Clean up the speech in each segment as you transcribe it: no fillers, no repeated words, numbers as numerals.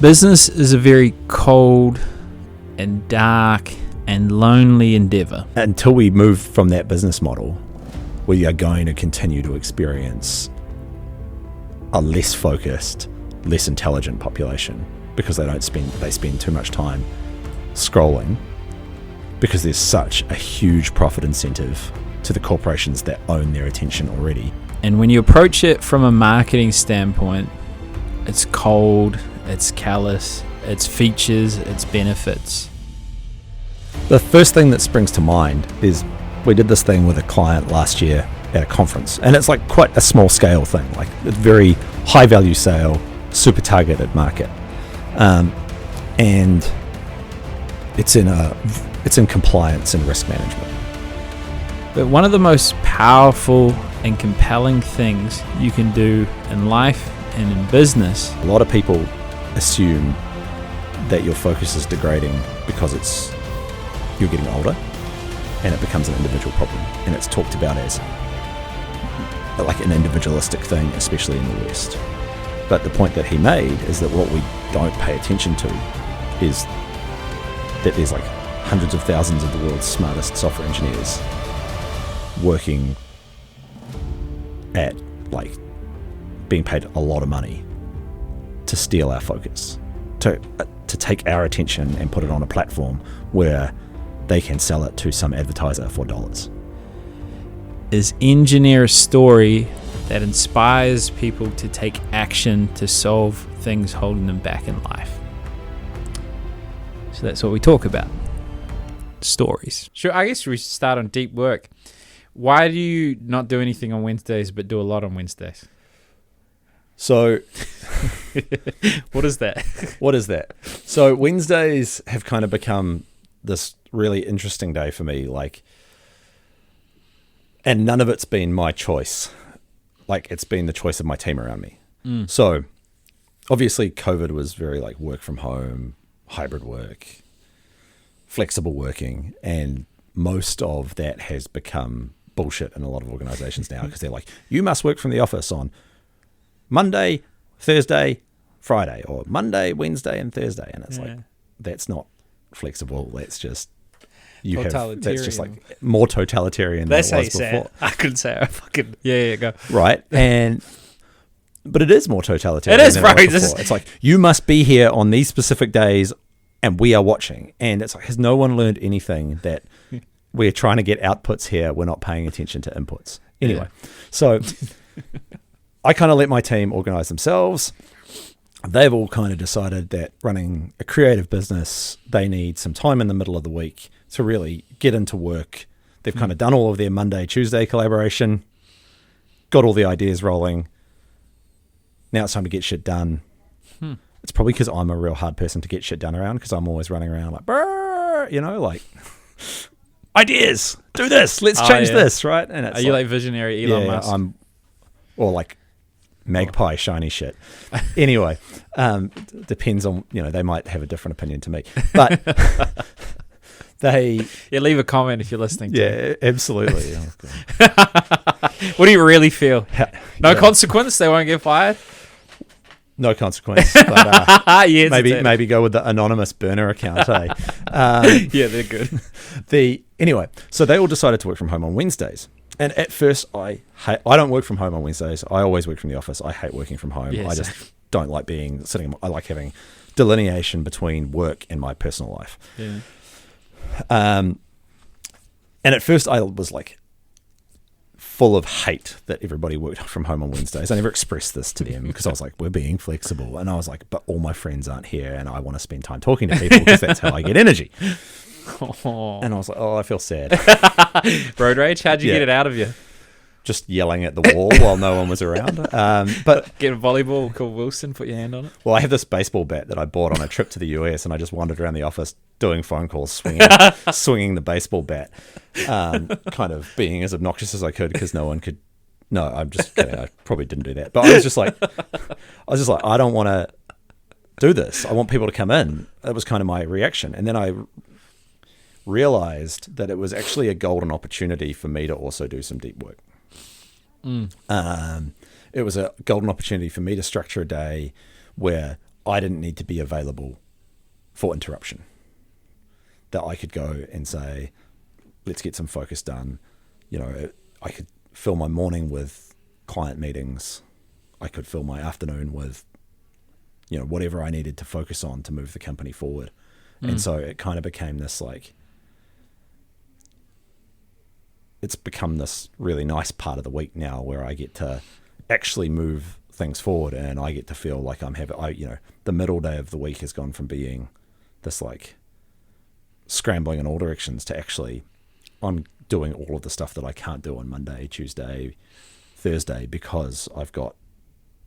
Business is a very cold and dark and lonely endeavor. Until we move from that business model, we are going to continue to experience a less focused, less intelligent population because they spend too much time scrolling, because there's such a huge profit incentive to the corporations that own their attention already. And when you approach it from a marketing standpoint, it's cold, it's callous, it's features, it's benefits. The first thing that springs to mind is we did this thing with a client last year at a conference, and it's like quite a small scale thing, like a very high value sale, super targeted market, and it's in compliance and risk management. But one of the most powerful and compelling things you can do in life and in business. A lot of people assume that your focus is degrading because you're getting older and it becomes an individual problem, and it's talked about as like an individualistic thing, especially in the West. But the point that he made is that what we don't pay attention to is that there's like hundreds of thousands of the world's smartest software engineers working at like being paid a lot of money to steal our focus, to take our attention and put it on a platform where they can sell it to some advertiser for dollars. Is engineer a story that inspires people to take action to solve things holding them back in life. So that's what we talk about. Stories. Sure, I guess we should start on deep work. Why do you not do anything on Wednesdays but do a lot on Wednesdays? So What is that? What is that? So Wednesdays have kind of become this really interesting day for me, like, and none of it's been my choice. Like, it's been the choice of my team around me. So obviously COVID was very like work from home, hybrid work, flexible working, and most of that has become bullshit in a lot of organizations now, because they're like, you must work from the office on Monday, Thursday, Friday, or Monday, Wednesday, and Thursday. And it's like, that's not flexible. That's just, that's just like more totalitarian than it was before. I couldn't say it. Fucking, yeah, go. Right. But it is more totalitarian. It is, than bro. it was before. It's like, you must be here on these specific days and we are watching. And it's like, has no one learned anything that we're trying to get outputs here? We're not paying attention to inputs. Anyway, so I kind of let my team organize themselves. They've all kind of decided that running a creative business, they need some time in the middle of the week to really get into work. They've kind of done all of their Monday, Tuesday collaboration, got all the ideas rolling. Now it's time to get shit done. It's probably because I'm a real hard person to get shit done around, because I'm always running around like, brrr, you know, like, ideas, do this, let's change this, right? And it's Are you like visionary Elon Musk? Or like magpie shiny shit. Anyway, depends on, they might have a different opinion to me, but leave a comment if you're listening to it. Absolutely. What do you really feel? No consequence? They won't get fired? No consequence, but maybe go with the anonymous burner account. Yeah, they're good. Anyway, so they all decided to work from home on Wednesdays. And at first, I don't work from home on Wednesdays. I always work from the office. I hate working from home. I just don't like I like having delineation between work and my personal life. Yeah. And at first, I was like full of hate that everybody worked from home on Wednesdays. I never expressed this to them because I was like, we're being flexible. And I was like, but all my friends aren't here and I want to spend time talking to people because that's how I get energy. And I was like, I feel sad. Road rage? How'd you get it out of you? Just yelling at the wall while no one was around. But get a volleyball, call Wilson, put your hand on it. Well, I have this baseball bat that I bought on a trip to the US, and I just wandered around the office doing phone calls, swinging the baseball bat, kind of being as obnoxious as I could because no one could. No, I'm just kidding. I probably didn't do that, but I was just like, I don't want to do this. I want people to come in. That was kind of my reaction, and then I realized that it was actually a golden opportunity for me to also do some deep work. It was a golden opportunity for me to structure a day where I didn't need to be available for interruption. That I could go and say, let's get some focus done. You know, I could fill my morning with client meetings. I could fill my afternoon with, you know, whatever I needed to focus on to move the company forward. And so it kind of became this like, it's become this really nice part of the week now where I get to actually move things forward, and I get to feel like the middle day of the week has gone from being this like scrambling in all directions to actually I'm doing all of the stuff that I can't do on Monday, Tuesday, Thursday, because I've got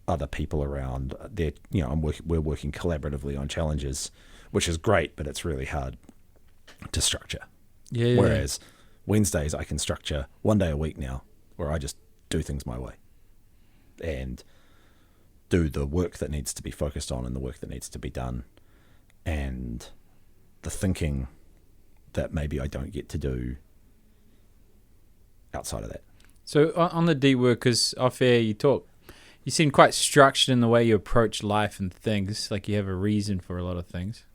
other people around. They're, you know, we're working collaboratively on challenges, which is great, but it's really hard to structure. Yeah. Whereas Wednesdays I can structure one day a week now where I just do things my way and do the work that needs to be focused on and the work that needs to be done, and the thinking that maybe I don't get to do outside of that. So on the deep work, because off air you seem quite structured in the way you approach life and things, like you have a reason for a lot of things.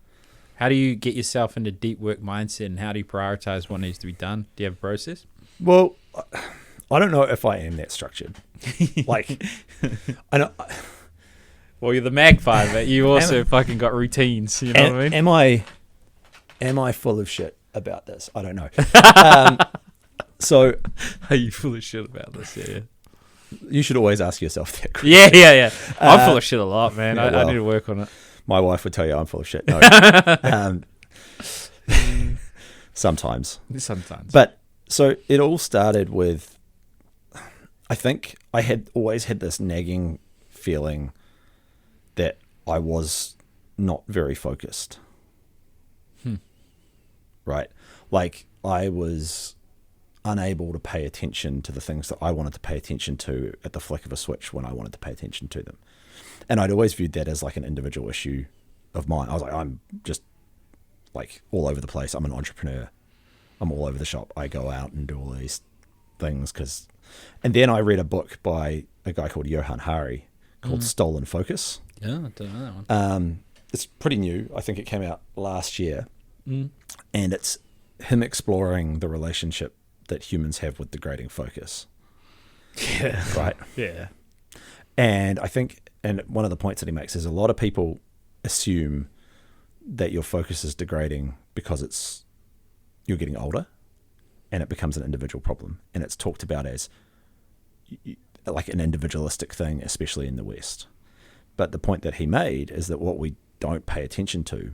How do you get yourself into deep work mindset, and how do you prioritize what needs to be done? Do you have a process? Well, I don't know if I am that structured. Like, I know. Well, you're the magpie, but you also fucking got routines. You know what I mean? Am I full of shit about this? I don't know. So, are you full of shit about this? Yeah. You should always ask yourself that question. Yeah. I'm full of shit a lot, man. Yeah, I need to work on it. My wife would tell you I'm full of shit. No. Sometimes. But so it all started with, I think I had always had this nagging feeling that I was not very focused. Right? Like I was unable to pay attention to the things that I wanted to pay attention to at the flick of a switch when I wanted to pay attention to them. And I'd always viewed that as like an individual issue of mine. I was like, I'm just like all over the place. I'm an entrepreneur. I'm all over the shop. I go out and do all these things and then I read a book by a guy called Johan Hari called Stolen Focus. Yeah, I don't know that one. It's pretty new. I think it came out last year. And it's him exploring the relationship that humans have with degrading focus. Yeah. Right? Yeah. And I think, and one of the points that he makes is a lot of people assume that your focus is degrading because you're getting older and it becomes an individual problem. And it's talked about as like an individualistic thing, especially in the West. But the point that he made is that what we don't pay attention to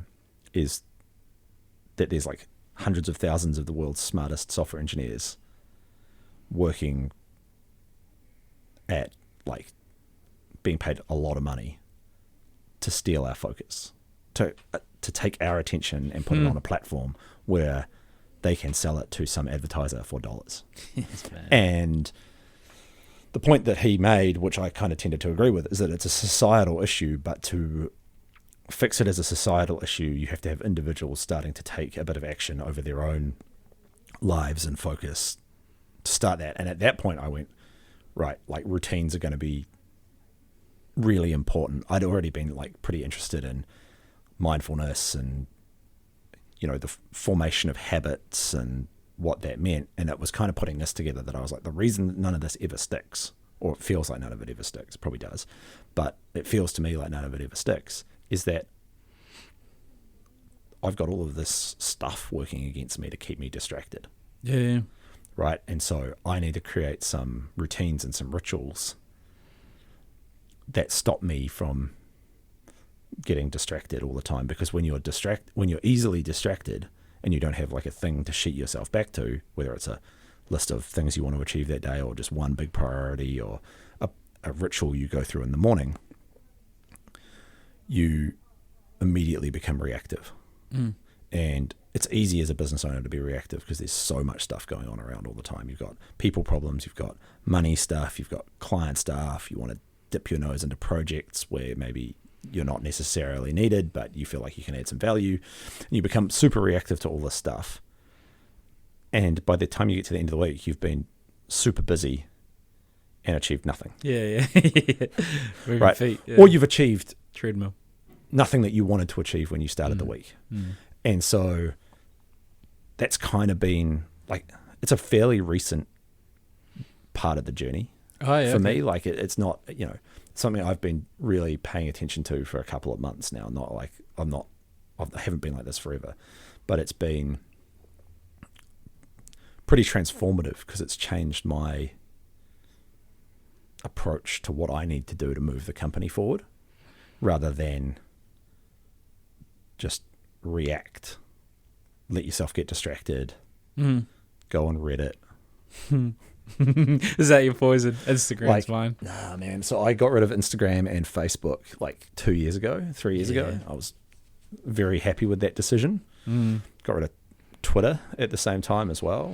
is that there's like hundreds of thousands of the world's smartest software engineers working at like being paid a lot of money to steal our focus, to take our attention and put it on a platform where they can sell it to some advertiser for dollars. Yes, and the point that he made, which I kind of tended to agree with, is that it's a societal issue, but to fix it as a societal issue, you have to have individuals starting to take a bit of action over their own lives and focus to start that. And at that point I went, right, like routines are going to be really important. I'd already been like pretty interested in mindfulness and, you know, the formation of habits and what that meant. And it was kind of putting this together that I was like, the reason that none of this ever sticks, or it feels like none of it ever sticks, probably does, but it feels to me like none of it ever sticks, is that I've got all of this stuff working against me to keep me distracted. Yeah. Right. And so I need to create some routines and some rituals that stop me from getting distracted all the time. Because when you're easily distracted and you don't have like a thing to sheet yourself back to, whether it's a list of things you want to achieve that day or just one big priority or a ritual you go through in the morning, you immediately become reactive. And it's easy as a business owner to be reactive because there's so much stuff going on around all the time. You've got people problems, you've got money stuff, you've got client stuff, you want to dip your nose into projects where maybe you're not necessarily needed, but you feel like you can add some value. And you become super reactive to all this stuff. And by the time you get to the end of the week, you've been super busy and achieved nothing. Yeah. Right. Feet, yeah. Or you've achieved treadmill nothing that you wanted to achieve when you started the week. And so that's kind of been like, it's a fairly recent part of the journey for me. Like it's not, something I've been really paying attention to for a couple of months now. Not like I haven't been like this forever, but it's been pretty transformative because it's changed my approach to what I need to do to move the company forward rather than just react, let yourself get distracted, go on Reddit. Is that your poison? Instagram's mine. Nah, man. So I got rid of Instagram and Facebook like 3 years ago. I was very happy with that decision. Got rid of Twitter at the same time as well,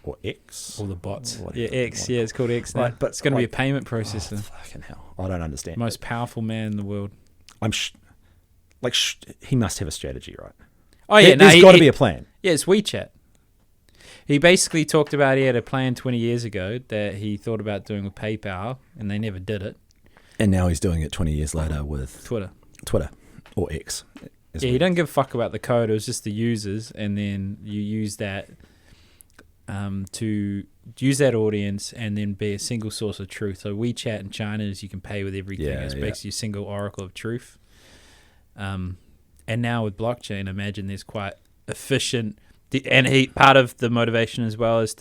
or X. All the bots. X. Yeah, it's called X now. Right, but it's going to be a payment processor. Fucking hell. I don't understand. Most powerful man in the world. He must have a strategy, right? Oh, yeah. There's got to be a plan. Yeah, it's WeChat. He basically talked about he had a plan 20 years ago that he thought about doing with PayPal, and they never did it. And now he's doing it 20 years later with Twitter or X. Yeah, he doesn't give a fuck about the code. It was just the users, and then you use that to use that audience and then be a single source of truth. So WeChat in China is you can pay with everything. It's basically a single oracle of truth. And now with blockchain, imagine there's quite efficient... And part of the motivation as well is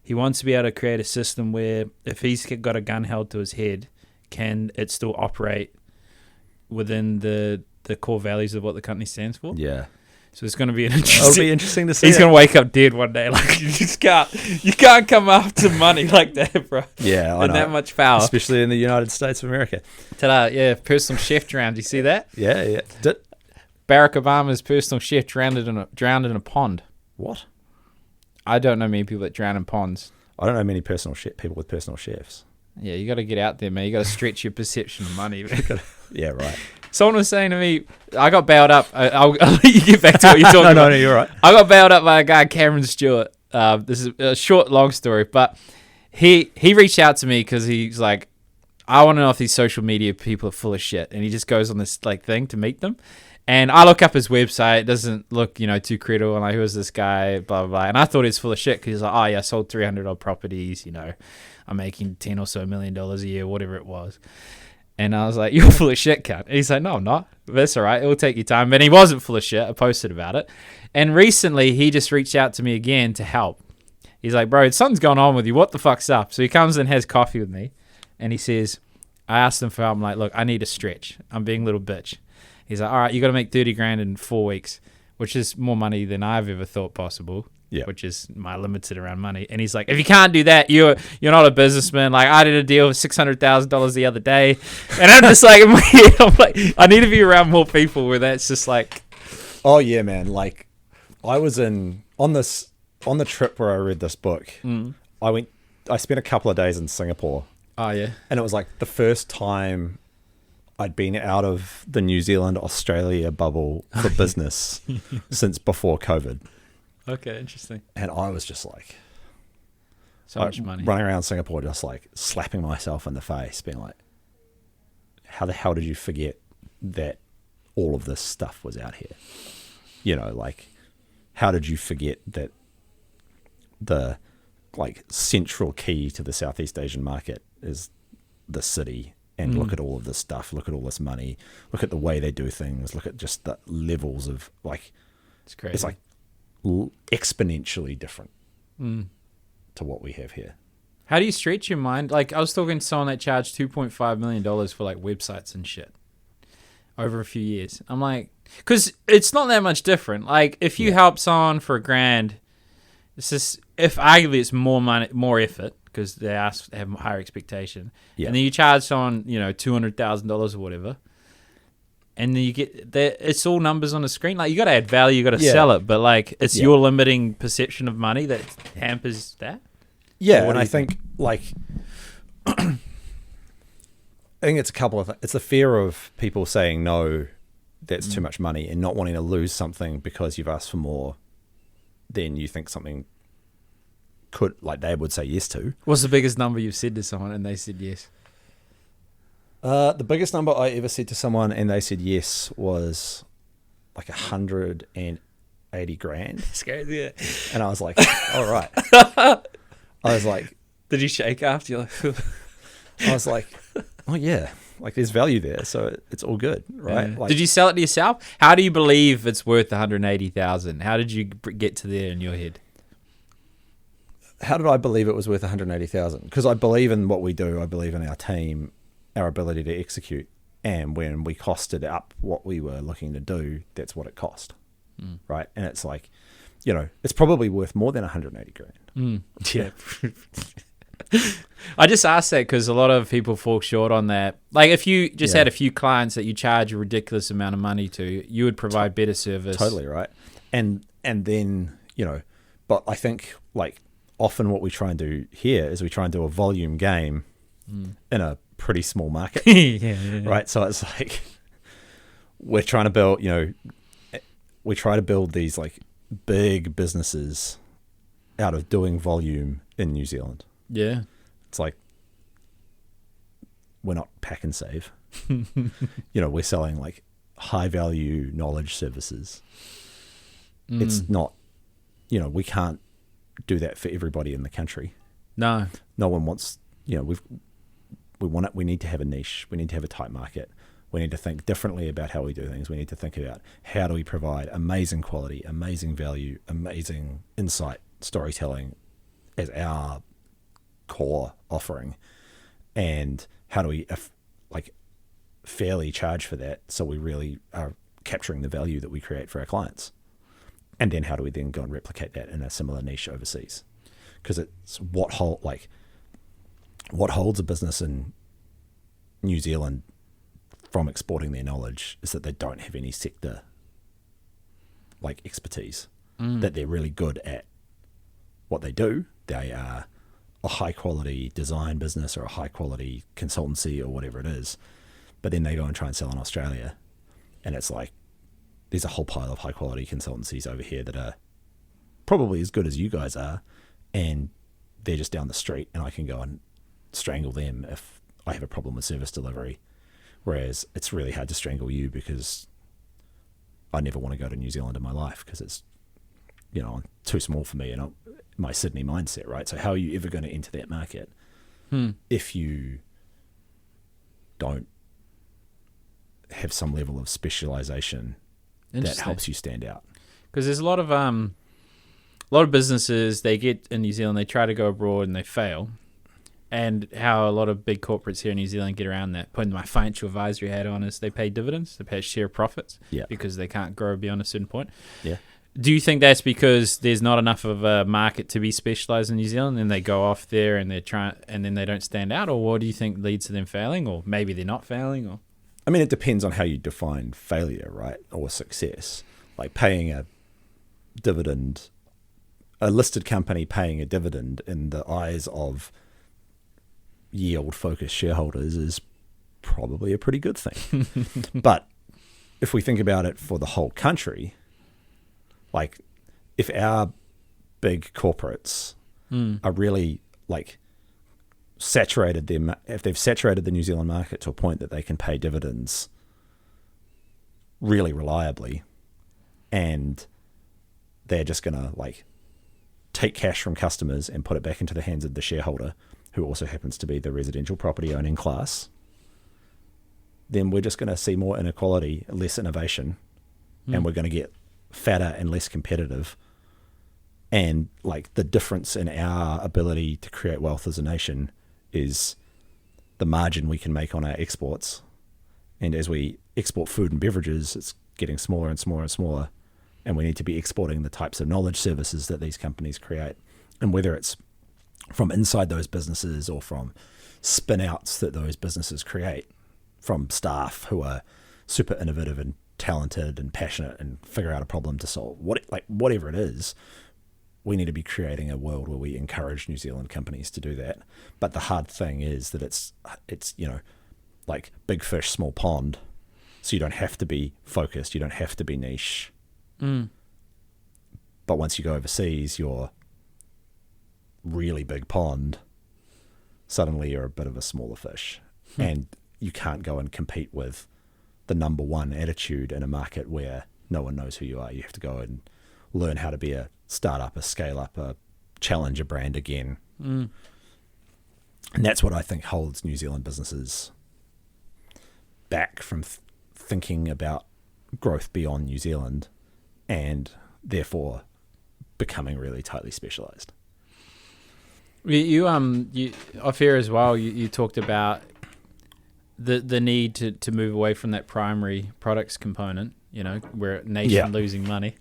he wants to be able to create a system where if he's got a gun held to his head, can it still operate within the core values of what the company stands for? Yeah. So it's going to be It'll be interesting to see. He's going to wake up dead one day. Like you can't come after money like that, bro. Yeah, I know. That much power, especially in the United States of America. Ta-da! Yeah, personal chef drowned. You see that? Yeah. Barack Obama's personal chef drowned in a pond. What? I don't know many people that drown in ponds. I don't know many people with personal chefs. Yeah, you got to get out there, man. You got to stretch your perception of money. Yeah, right. Someone was saying to me, I got bailed up. I'll let you get back to what you're talking about. No, you're right. I got bailed up by a guy, Cameron Stewart. This is a short, long story, but he reached out to me because he's like, I want to know if these social media people are full of shit, and he just goes on this thing to meet them. And I look up his website. It doesn't look, too credible. I'm like, who is this guy? Blah, blah, blah. And I thought he was full of shit because he's like, oh, yeah, I sold 300 odd properties. I'm making $10 or so million a year, whatever it was. And I was like, you're full of shit, cunt. And he's like, no, I'm not. But that's all right. It will take you time. But he wasn't full of shit. I posted about it. And recently, he just reached out to me again to help. He's like, bro, something's going on with you. What the fuck's up? So he comes and has coffee with me. And he says, I asked him for help. I'm like, look, I need a stretch. I'm being a little bitch. He's like, all right, you got to make 30 grand in 4 weeks, which is more money than I've ever thought possible, which is my limited around money. And he's like, if you can't do that, you're not a businessman. Like, I did a deal with $600,000 the other day. And I'm just like, in my head, I'm like, I need to be around more people where that's just like. Oh, yeah, man. Like, I was on the trip where I read this book, I spent a couple of days in Singapore. Oh, yeah. And it was like the first time I'd been out of the New Zealand, Australia bubble for business since before COVID. Okay, interesting. And I was just like... So much money. Running around Singapore just like slapping myself in the face, being like, how the hell did you forget that all of this stuff was out here? How did you forget that the central key to the Southeast Asian market is the city? And look at all of this stuff. Look at all this money. Look at the way they do things. Look at just the levels of It's crazy. It's like exponentially different to what we have here. How do you stretch your mind? Like I was talking to someone that charged $2.5 million for websites and shit over a few years. I'm like, because it's not that much different. Like if you help someone for $1,000, it's just arguably it's more money, more effort. Because they have higher expectation, and then you charge someone, $200,000 or whatever, and then you get that. It's all numbers on the screen. Like you got to add value, you got to sell it, but it's your limiting perception of money that hampers that. Yeah, and I think I think it's a couple of things. It's the fear of people saying no, that's too much money, and not wanting to lose something because you've asked for more than you think something they would say yes to. What's the biggest number you've said to someone and they said yes? The biggest number I ever said to someone and they said yes was like 180 grand. Scary, yeah. And I was like, all right. I was like, Did you shake after? You're like, I was like, oh yeah, like there's value there, so it's all good, right? yeah. Like, Did you sell it to yourself? How do you believe it's worth 180,000? How did you get to there in your head? how did I believe it was worth 180,000? Because I believe in what we do. I believe in our team, our ability to execute. And when we costed up what we were looking to do, that's what it cost, right? And it's like, you know, it's probably worth more than 180 grand. Yeah. I just asked that because a lot of people fall short on that. Like if you just had a few clients that you charge a ridiculous amount of money to, you would provide better service. Totally right. And then, you know, but I think like often what we try and do here is we try and do a volume game in a pretty small market. Right. So it's like we're trying to build, you know, we try to build these like big businesses out of doing volume in New Zealand. Yeah. It's like we're not pack and save. You know, we're selling like high value knowledge services. It's not, you know, we can't do that for everybody in the country. No. No one wants, you know, we need to have a niche. We need to have a tight market. We need to think differently about how we do things. We need to think about how do we provide amazing quality, amazing value, amazing insight, storytelling as our core offering, and how do we like fairly charge for that so we really are capturing the value that we create for our clients, and then how do we then go and replicate that in a similar niche overseas, because it's what holds a business in New Zealand from exporting their knowledge is that they don't have any sector like expertise, that they're really good at what they do. They are a high quality design business or a high quality consultancy or whatever it is, but then they go and try and sell in Australia, and it's like there's a whole pile of high quality consultancies over here that are probably as good as you guys are, and they're just down the street, and I can go and strangle them if I have a problem with service delivery, whereas it's really hard to strangle you because I never want to go to New Zealand in my life because it's, you know, too small for me and my Sydney mindset, right? So how are you ever going to enter that market if you don't have some level of specialization that helps you stand out? Because there's a lot of businesses, they get in New Zealand, they try to go abroad and they fail. And how a lot of big corporates here in New Zealand get around that, putting my financial advisory hat on, is they pay dividends, they pay share profits, because they can't grow beyond a certain point. Yeah. Do you think that's because there's not enough of a market to be specialized in New Zealand, and they go off there and they're trying, and then they don't stand out, or what do you think leads to them failing, or maybe they're not failing, or? I mean, it depends on how you define failure, right, or success. Like paying a dividend, a listed company paying a dividend in the eyes of yield-focused shareholders is probably a pretty good thing. But if we think about it for the whole country, like if our big corporates are really like if they've saturated the New Zealand market to a point that they can pay dividends really reliably, and they're just going to like take cash from customers and put it back into the hands of the shareholder, who also happens to be the residential property owning class, then we're just going to see more inequality, less innovation, and we're going to get fatter and less competitive. And like the difference in our ability to create wealth as a nation is the margin we can make on our exports. And as we export food and beverages, it's getting smaller and smaller and smaller. And we need to be exporting the types of knowledge services that these companies create. And whether it's from inside those businesses or from spin outs that those businesses create from staff who are super innovative and talented and passionate and figure out a problem to solve, whatever it is, we need to be creating a world where we encourage New Zealand companies to do that. But the hard thing is that it's you know, like big fish, small pond. So you don't have to be focused. You don't have to be niche. But once you go overseas, you're really big pond. Suddenly you're a bit of a smaller fish. And you can't go and compete with the number one attitude in a market where no one knows who you are. You have to go and learn how to be a startup, a scale up, a challenger brand again. And that's what I think holds New Zealand businesses back from thinking about growth beyond New Zealand and therefore becoming really tightly specialized. You off here as well, you talked about the need to move away from that primary products component, we're a nation losing money.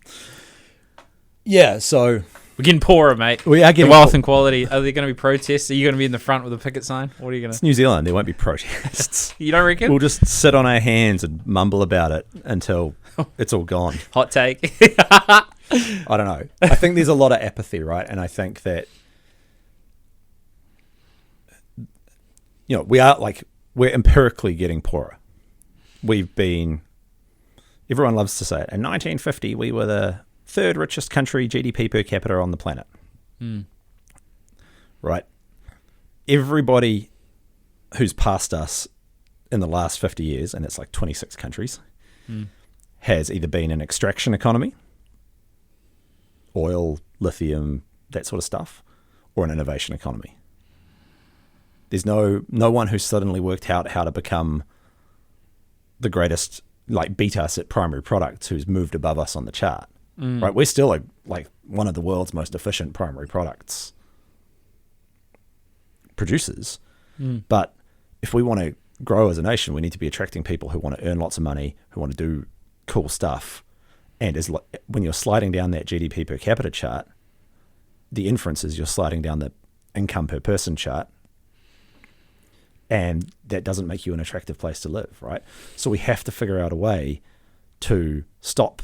Yeah, so we're getting poorer, mate. We are getting the wealth and quality. Are there going to be protests? Are you going to be in the front with a picket sign? What are you going to? It's New Zealand. There won't be protests. You don't reckon? We'll just sit on our hands and mumble about it until it's all gone. Hot take. I don't know. I think there's a lot of apathy, right? And I think that we're empirically getting poorer. Everyone loves to say it. In 1950, we were the third richest country GDP per capita on the planet. Right? Everybody who's passed us in the last 50 years, and it's like 26 countries, has either been an extraction economy, oil, lithium, that sort of stuff, or an innovation economy. There's no one who's suddenly worked out how to become the greatest, beat us at primary products, who's moved above us on the chart. Right? We're still one of the world's most efficient primary products producers. But if we want to grow as a nation, we need to be attracting people who want to earn lots of money, who want to do cool stuff. And when you're sliding down that GDP per capita chart, the inference is you're sliding down the income per person chart. And that doesn't make you an attractive place to live, right? So we have to figure out a way to stop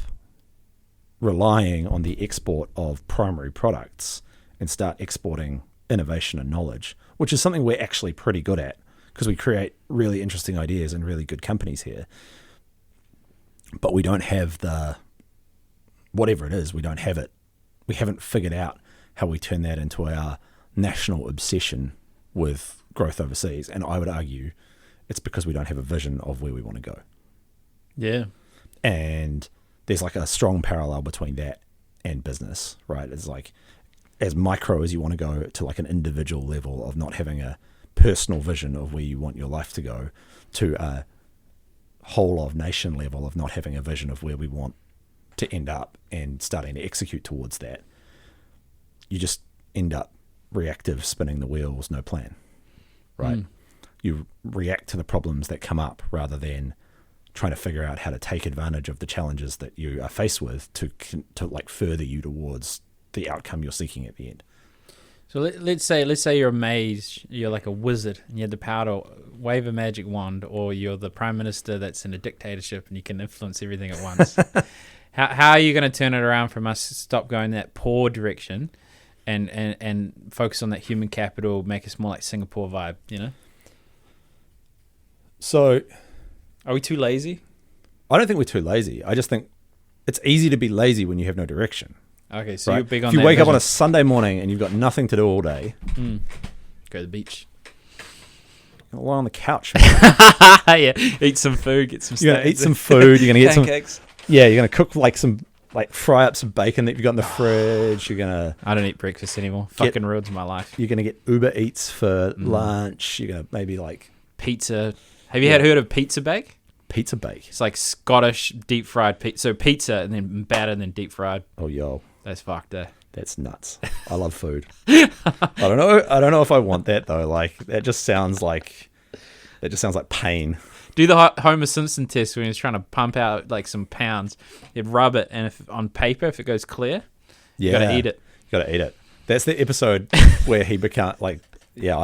relying on the export of primary products and start exporting innovation and knowledge, which is something we're actually pretty good at because we create really interesting ideas and really good companies here. But we don't have whatever it is, we don't have it. We haven't figured out how we turn that into our national obsession with growth overseas. And I would argue it's because we don't have a vision of where we want to go. Yeah. And there's a strong parallel between that and business, right? It's as micro as you want to go to an individual level of not having a personal vision of where you want your life to go, to a whole of nation level of not having a vision of where we want to end up and starting to execute towards that. You just end up reactive, spinning the wheels, no plan, right? You react to the problems that come up rather than trying to figure out how to take advantage of the challenges that you are faced with to further you towards the outcome you're seeking at the end. So let's say you're a mage, you're like a wizard, and you have the power to wave a magic wand, or you're the prime minister that's in a dictatorship and you can influence everything at once. How are you going to turn it around from us to stop going that poor direction and focus on that human capital, make us more like Singapore vibe, So... Are we too lazy? I don't think we're too lazy. I just think it's easy to be lazy when you have no direction. Okay, so right? you're big on that. If you wake vision. up on a Sunday morning and you've got nothing to do all day, go to the beach. Lie on the couch. Yeah, eat some food, get some steaks. You're going to eat some food. You're going to get pancakes. You're going to cook fry up some bacon that you've got in the fridge. You're going to... I don't eat breakfast anymore. Fucking ruins my life. You're going to get Uber Eats for lunch. You're going to maybe pizza. Have you heard of pizza bake? Pizza bake. It's like Scottish deep fried pizza. So pizza and then batter and then deep fried. Oh, yo. That's fucked, eh? That's nuts. I love food. I don't know if I want that though. That just sounds like pain. Do the Homer Simpson test when he's trying to pump out some pounds. You'd rub it, and on paper, if it goes clear, you gotta eat it. You gotta eat it. That's the episode where he became I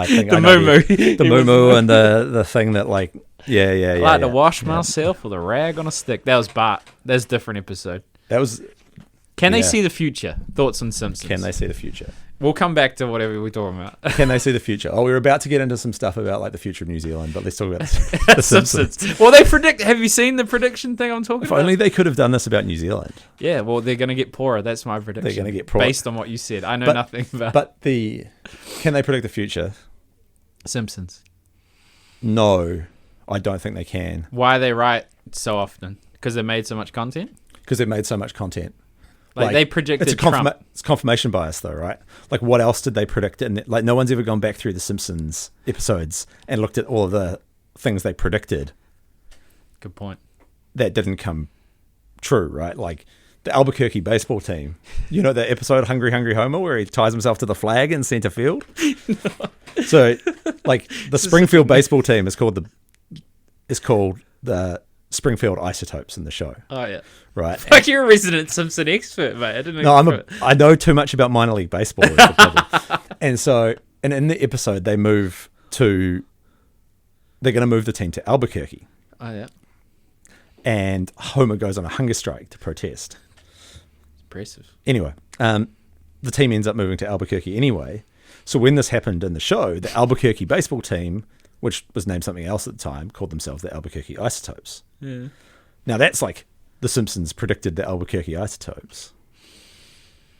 think the I know moo-moo. the moo-moo and the thing that I like to wash myself with a rag on a stick. That was Bart. That's a different episode. That was. Can they see the future? Thoughts on Simpsons? Can they see the future? We'll come back to whatever we're talking about. Can they see the future? Oh, we're about to get into some stuff about the future of New Zealand, but let's talk about the Simpsons. Well, they predict. Have you seen the prediction thing I'm talking about? If only they could have done this about New Zealand. Yeah, well, they're going to get poorer. That's my prediction. They're going to get poorer. Based on what you said. I know nothing about But can they predict the future? Simpsons. No. I don't think they can. Why they write so often? Because they made so much content? Because they've made so much content. Like they predicted Trump. It's confirmation bias, though, right? Like, what else did they predict? And like, no one's ever gone back through the Simpsons episodes and looked at all of the things they predicted. Good point. That didn't come true, right? Like the Albuquerque baseball team. You know the episode Hungry Hungry Homer where he ties himself to the flag in center field? No. So, like, the Springfield baseball team is called the Springfield Isotopes in the show. Oh yeah, right. Fuck, you're a resident Simpson expert, mate. I didn't know. No, I know too much about minor league baseball. Is the problem. And in the episode, they're going to move the team to Albuquerque. Oh yeah. And Homer goes on a hunger strike to protest. Impressive. Anyway, the team ends up moving to Albuquerque anyway. So when this happened in the show, the Albuquerque baseball team, which was named something else at the time, called themselves the Albuquerque Isotopes. Yeah. Now that's like the Simpsons predicted the Albuquerque Isotopes.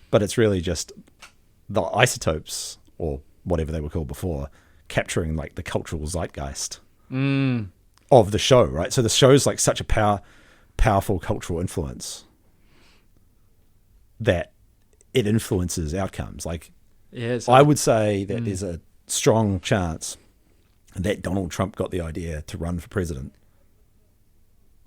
But it's really just the isotopes, or whatever they were called before, capturing like the cultural zeitgeist of the show, right? So the show's like such a powerful cultural influence that it influences outcomes. Like, I would say that there's a strong chance that Donald Trump got the idea to run for president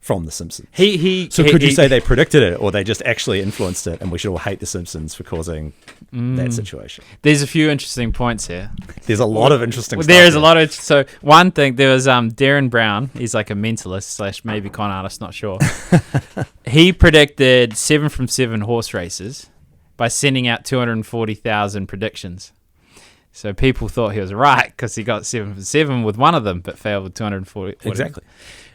from The Simpsons. Could you say they predicted it, or they just actually influenced it, and we should all hate The Simpsons for causing that situation? There's a few interesting points here. There's a lot of interesting stuff. There's a lot of... So, one thing, there was Darren Brown. He's like a mentalist / maybe con artist, not sure. He predicted 7 from 7 horse races by sending out 240,000 predictions. So people thought he was right because he got 7 from 7 with one of them, but failed with 240. Exactly.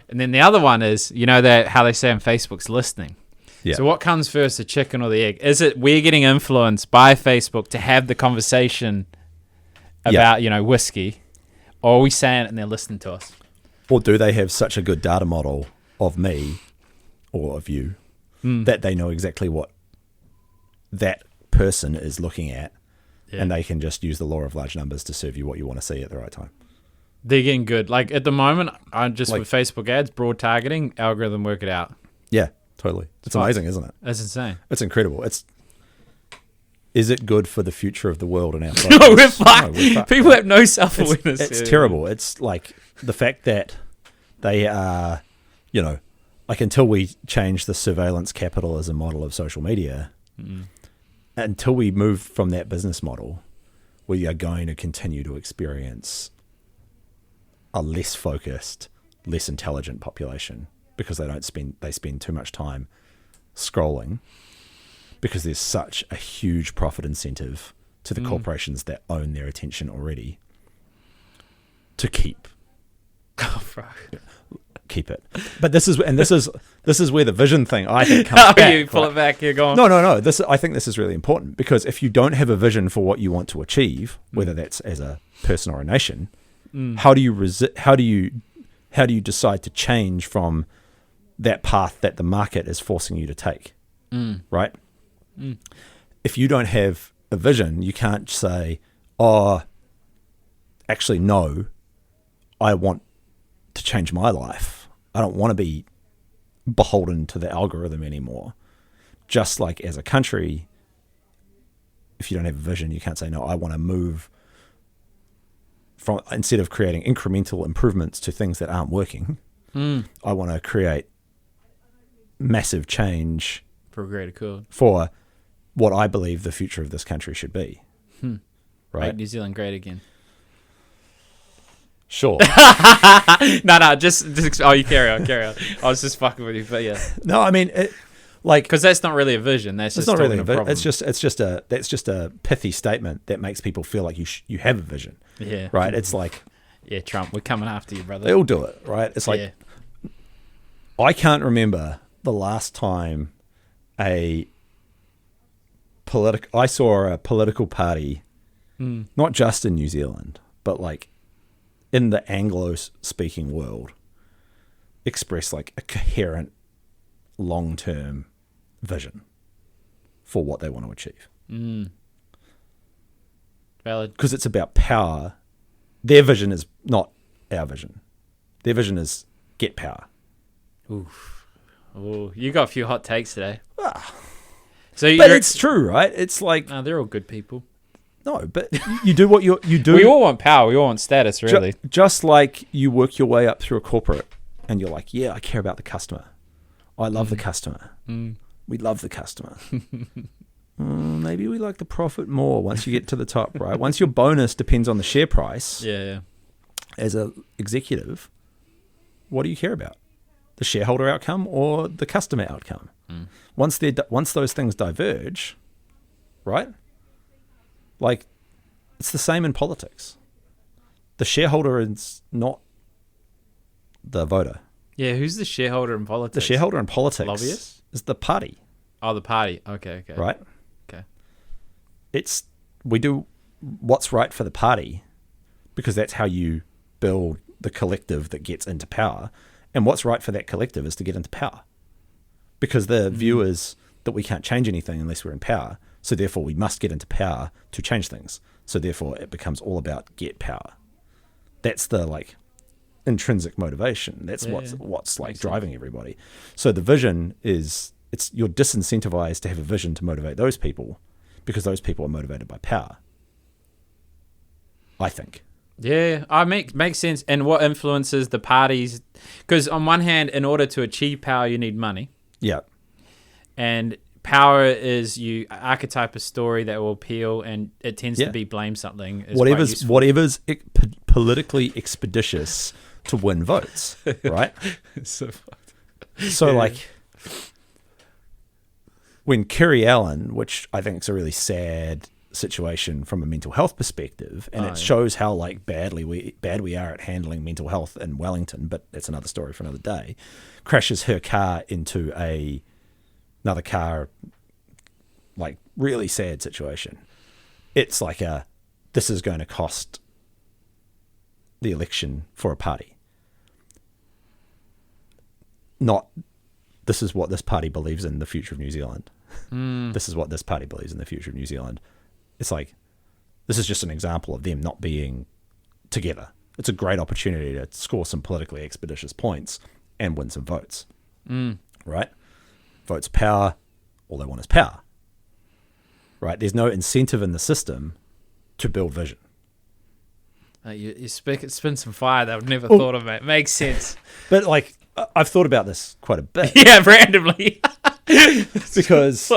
And then the other one is, how they say on Facebook's listening. Yeah. So what comes first, the chicken or the egg? Is it we're getting influenced by Facebook to have the conversation about, whiskey, or are we saying it and they're listening to us? Or do they have such a good data model of me or of you that they know exactly what that person is looking at, and they can just use the law of large numbers to serve you what you want to see at the right time? They're getting good. Like at the moment, I'm just with Facebook ads, broad targeting, algorithm work it out. Yeah, totally. It's amazing, isn't it? That's insane. It's incredible. Is it good for the future of the world and our focus? No, we're fucked. People have no self-awareness. It's terrible. It's like the fact that they are, like until we change the surveillance capitalism model of social media, until we move from that business model, we are going to continue to experience a less focused, less intelligent population because they spend too much time scrolling, because there's such a huge profit incentive to the corporations that own their attention already to keep it. But this is where the vision thing, I think, comes back. You pull it back, you're going. No. I think this is really important, because if you don't have a vision for what you want to achieve, whether that's as a person or a nation, how do you decide to change from that path that the market is forcing you to take? Right? If you don't have a vision, you can't say, actually, no, I want to change my life. I don't want to be beholden to the algorithm anymore. Just like as a country, if you don't have a vision, you can't say, no, I want to move from, instead of creating incremental improvements to things that aren't working, I want to create massive change for a greater good, for what I believe the future of this country should be. Right? Make New Zealand great again. Sure. No, just you carry on. I was just fucking with you, but yeah. No, I mean, because that's not really a vision. That's just not really a problem. It's just a pithy statement that makes people feel like you have a vision. Yeah. Right. It's like, yeah, Trump, we're coming after you, brother. They'll do it, right? It's like, I can't remember the last time I saw a political party, not just in New Zealand, but like in the Anglo-speaking world, express like a coherent, long-term vision for what they want to achieve. Valid. Because it's about power. Their vision is not our vision. Their vision is get power. Oof. Oh, you got a few hot takes today. Ah. So, But it's true, right? It's like no, they're all good people. no, but you do what you do. We all want power. We all want status, really. Just like you work your way up through a corporate, and you're like, yeah, I care about the customer. I love the customer. We love the customer. Maybe we like the profit more once you get to the top, right? Once your bonus depends on the share price. Yeah. As a executive, what do you care about? The shareholder outcome or the customer outcome? Once those things diverge, right? Like, it's the same in politics. The shareholder is not the voter. Yeah, who's the shareholder in politics? The shareholder in politics Lobbyists? is the party. Oh, the party. Okay. Right? Okay. We do what's right for the party because that's how you build the collective that gets into power. And what's right for that collective is to get into power. Because the view is that we can't change anything unless we're in power. So therefore we must get into power to change things. So therefore it becomes all about get power. That's the like intrinsic motivation. That's what's like driving everybody. So the vision is you're disincentivized to have a vision to motivate those people because those people are motivated by power. I think. Yeah, makes sense. And what influences the parties? Because on one hand, in order to achieve power, you need money. Yeah. And power is you archetype a story that will appeal, and it tends to be blame something. Whatever's politically expeditious to win votes, right? So fucked. So like when Kerry Allen, which I think is a really sad situation from a mental health perspective, and it shows how like bad we are at handling mental health in Wellington, but that's another story for another day, crashes her car into another car, like really sad situation. It's like this is going to cost the election for a party. Not this is what this party believes in the future of New Zealand. This is what this party believes in the future of New Zealand. It's like, this is just an example of them not being together. It's a great opportunity to score some politically expeditious points and win some votes. Right? Votes power. All they want is power. Right? There's no incentive in the system to build vision. You spin some fire that I've never thought of, mate. Makes sense. But like, I've thought about this quite a bit. Yeah, randomly. Because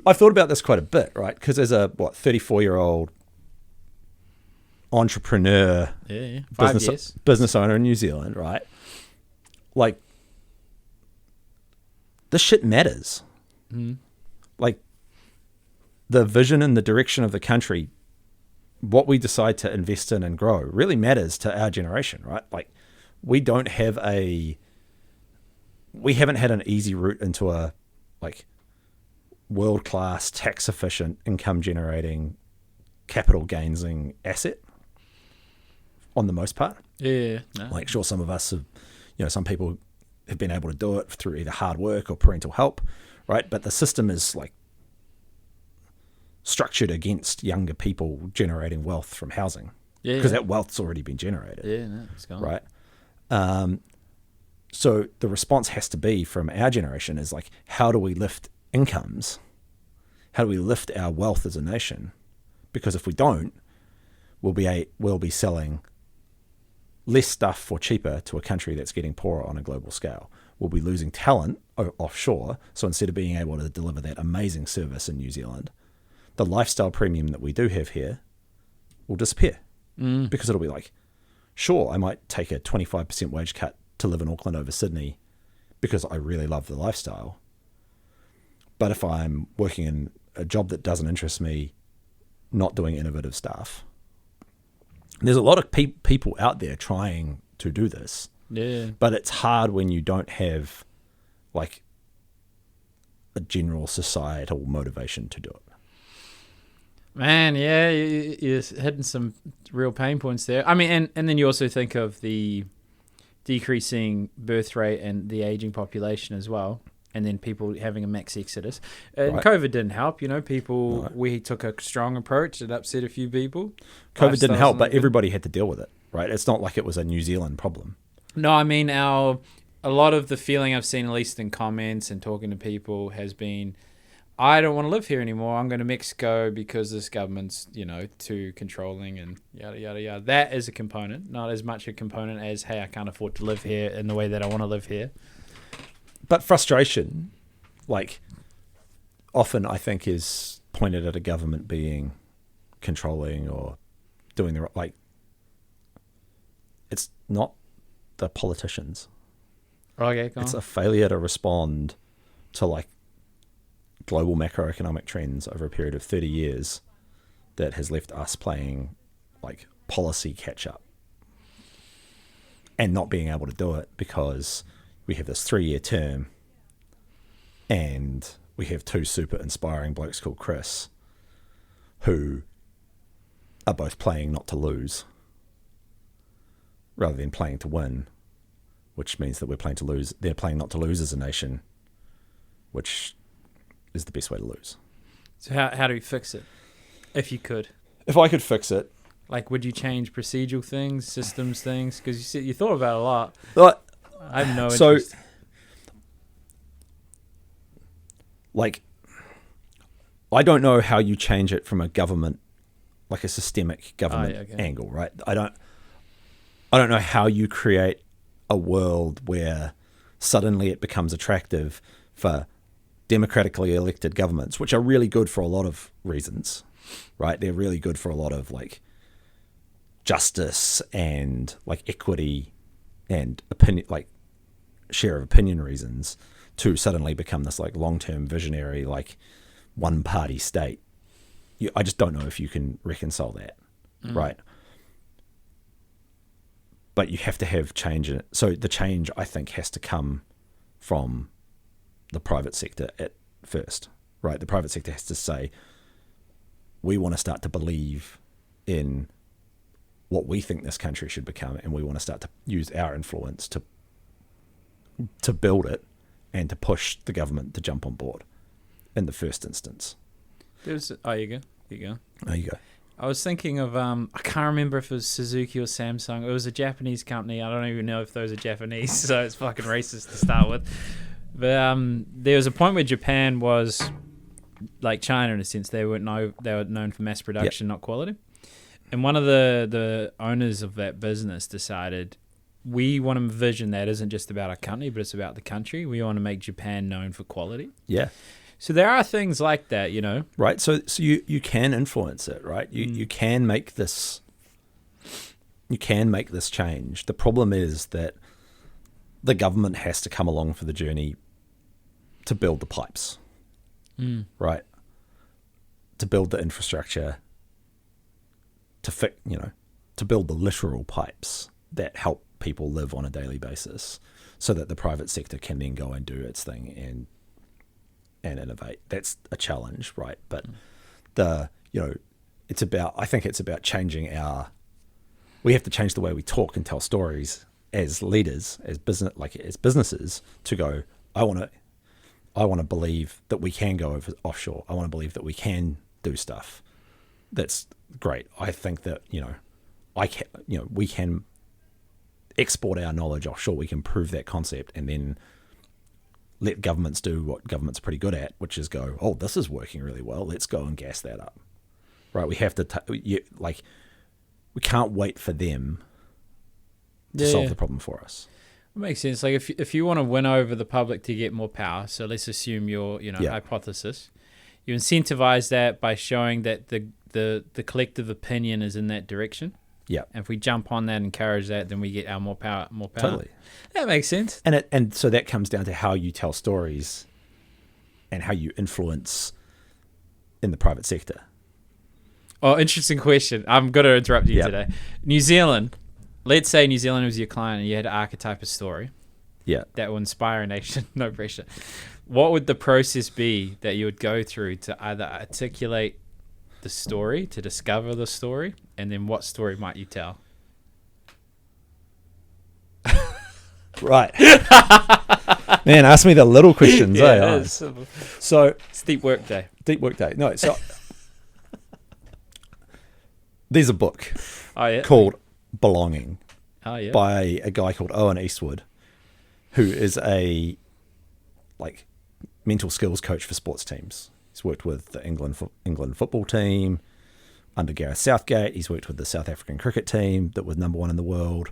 I've thought about this quite a bit, right? Because as a 34-year-old entrepreneur, business owner in New Zealand, right? Like, this shit matters. Like, the vision and the direction of the country, what we decide to invest in and grow, really matters to our generation, right? Like, we haven't had an easy route into a like world-class, tax-efficient, income-generating, capital-gainsing asset on the most part. Yeah. No. Like, sure, some of us have, some people have been able to do it through either hard work or parental help, right? But the system is like structured against younger people generating wealth from housing. Yeah. Because that wealth's already been generated. Yeah, no, it's gone. Right? So the response has to be from our generation is like, how do we lift incomes? How do we lift our wealth as a nation? Because if we don't, we'll be selling less stuff for cheaper to a country that's getting poorer on a global scale. We'll be losing talent offshore. So instead of being able to deliver that amazing service in New Zealand, the lifestyle premium that we do have here will disappear. Because it'll be like, sure, I might take a 25% wage cut to live in Auckland over Sydney because I really love the lifestyle. But if I'm working in a job that doesn't interest me, not doing innovative stuff, there's a lot of people out there trying to do this. Yeah. But it's hard when you don't have like a general societal motivation to do it. Man, yeah, you're hitting some real pain points there. I mean, and then you also think of the decreasing birth rate and the aging population as well, and then people having a max exodus. And Right. COVID didn't help, people, Right. we took a strong approach. It upset a few people. COVID didn't help, Lifestyles but and- everybody had to deal with it, right? It's not like it was a New Zealand problem. No, I mean a lot of the feeling I've seen, at least in comments and talking to people, has been, I don't want to live here anymore. I'm going to Mexico because this government's, too controlling and yada, yada, yada. That is a component, not as much a component as, hey, I can't afford to live here in the way that I want to live here. But frustration, often I think is pointed at a government being controlling or doing the right, it's not the politicians. Okay, go on. It's a failure to respond to global macroeconomic trends over a period of 30 years that has left us playing policy catch up and not being able to do it because we have this 3-year term and we have two super inspiring blokes called Chris who are both playing not to lose rather than playing to win, which means that we're playing to lose. They're playing not to lose as a nation, which is the best way to lose. So how do we fix it? If you could. If I could fix it. Would you change procedural things, systems things? Because you thought about it a lot. But, I have no interest. So, I don't know how you change it from a government, a systemic government angle, right? I don't know how you create a world where suddenly it becomes attractive for democratically elected governments, which are really good for a lot of reasons, right? They're really good for a lot of justice and equity and opinion, share of opinion reasons, to suddenly become this long-term visionary one party state. I just don't know if you can reconcile that, right? But you have to have change in it. So the change, I think, has to come from the private sector at first, right? The private sector has to say, we want to start to believe in what we think this country should become, and we want to start to use our influence to build it and to push the government to jump on board in the first instance. You go. There you go. I was thinking of, I can't remember if it was Suzuki or Samsung. It was a Japanese company. I don't even know if those are Japanese, so it's fucking racist to start with. But there was a point where Japan was like China in a sense. They were known for mass production, not quality. And one of the owners of that business decided, we want a vision that isn't just about our company, but it's about the country. We want to make Japan known for quality. Yeah. So there are things like that, Right. So you can influence it, right? You can make this. You can make this change. The problem is that the government has to come along for the journey to build the pipes, right? To build the infrastructure, to build the literal pipes that help people live on a daily basis, so that the private sector can then go and do its thing and innovate. That's a challenge, right? But I think it's about changing we have to change the way we talk and tell stories as leaders, as businesses, to go, I want to believe that we can go offshore. I want to believe that we can do stuff. That's great. I think that, we can export our knowledge offshore. We can prove that concept and then let governments do what governments are pretty good at, which is go, oh, this is working really well. Let's go and gas that up. Right? We have to, we can't wait for them to solve the problem for us. It makes sense. Like if you want to win over the public to get more power, so let's assume your hypothesis, you incentivize that by showing that the collective opinion is in that direction. Yeah. And if we jump on that and encourage that, then we get our more power. Totally. That makes sense. And so that comes down to how you tell stories and how you influence in the private sector. Oh, interesting question. I'm going to interrupt you today. New Zealand. Let's say New Zealand was your client and you had to archetype a story. Yeah. That will inspire a nation. No pressure. What would the process be that you would go through to either articulate the story, to discover the story, and then what story might you tell? Right. Man, ask me the little questions. Yeah, So it's deep work day. No, so there's a book called Belonging. Oh, yeah. by a guy called Owen Eastwood, who is a like mental skills coach for sports teams. He's worked with the England football team under Gareth Southgate. He's worked with the South African cricket team that was number one in the world.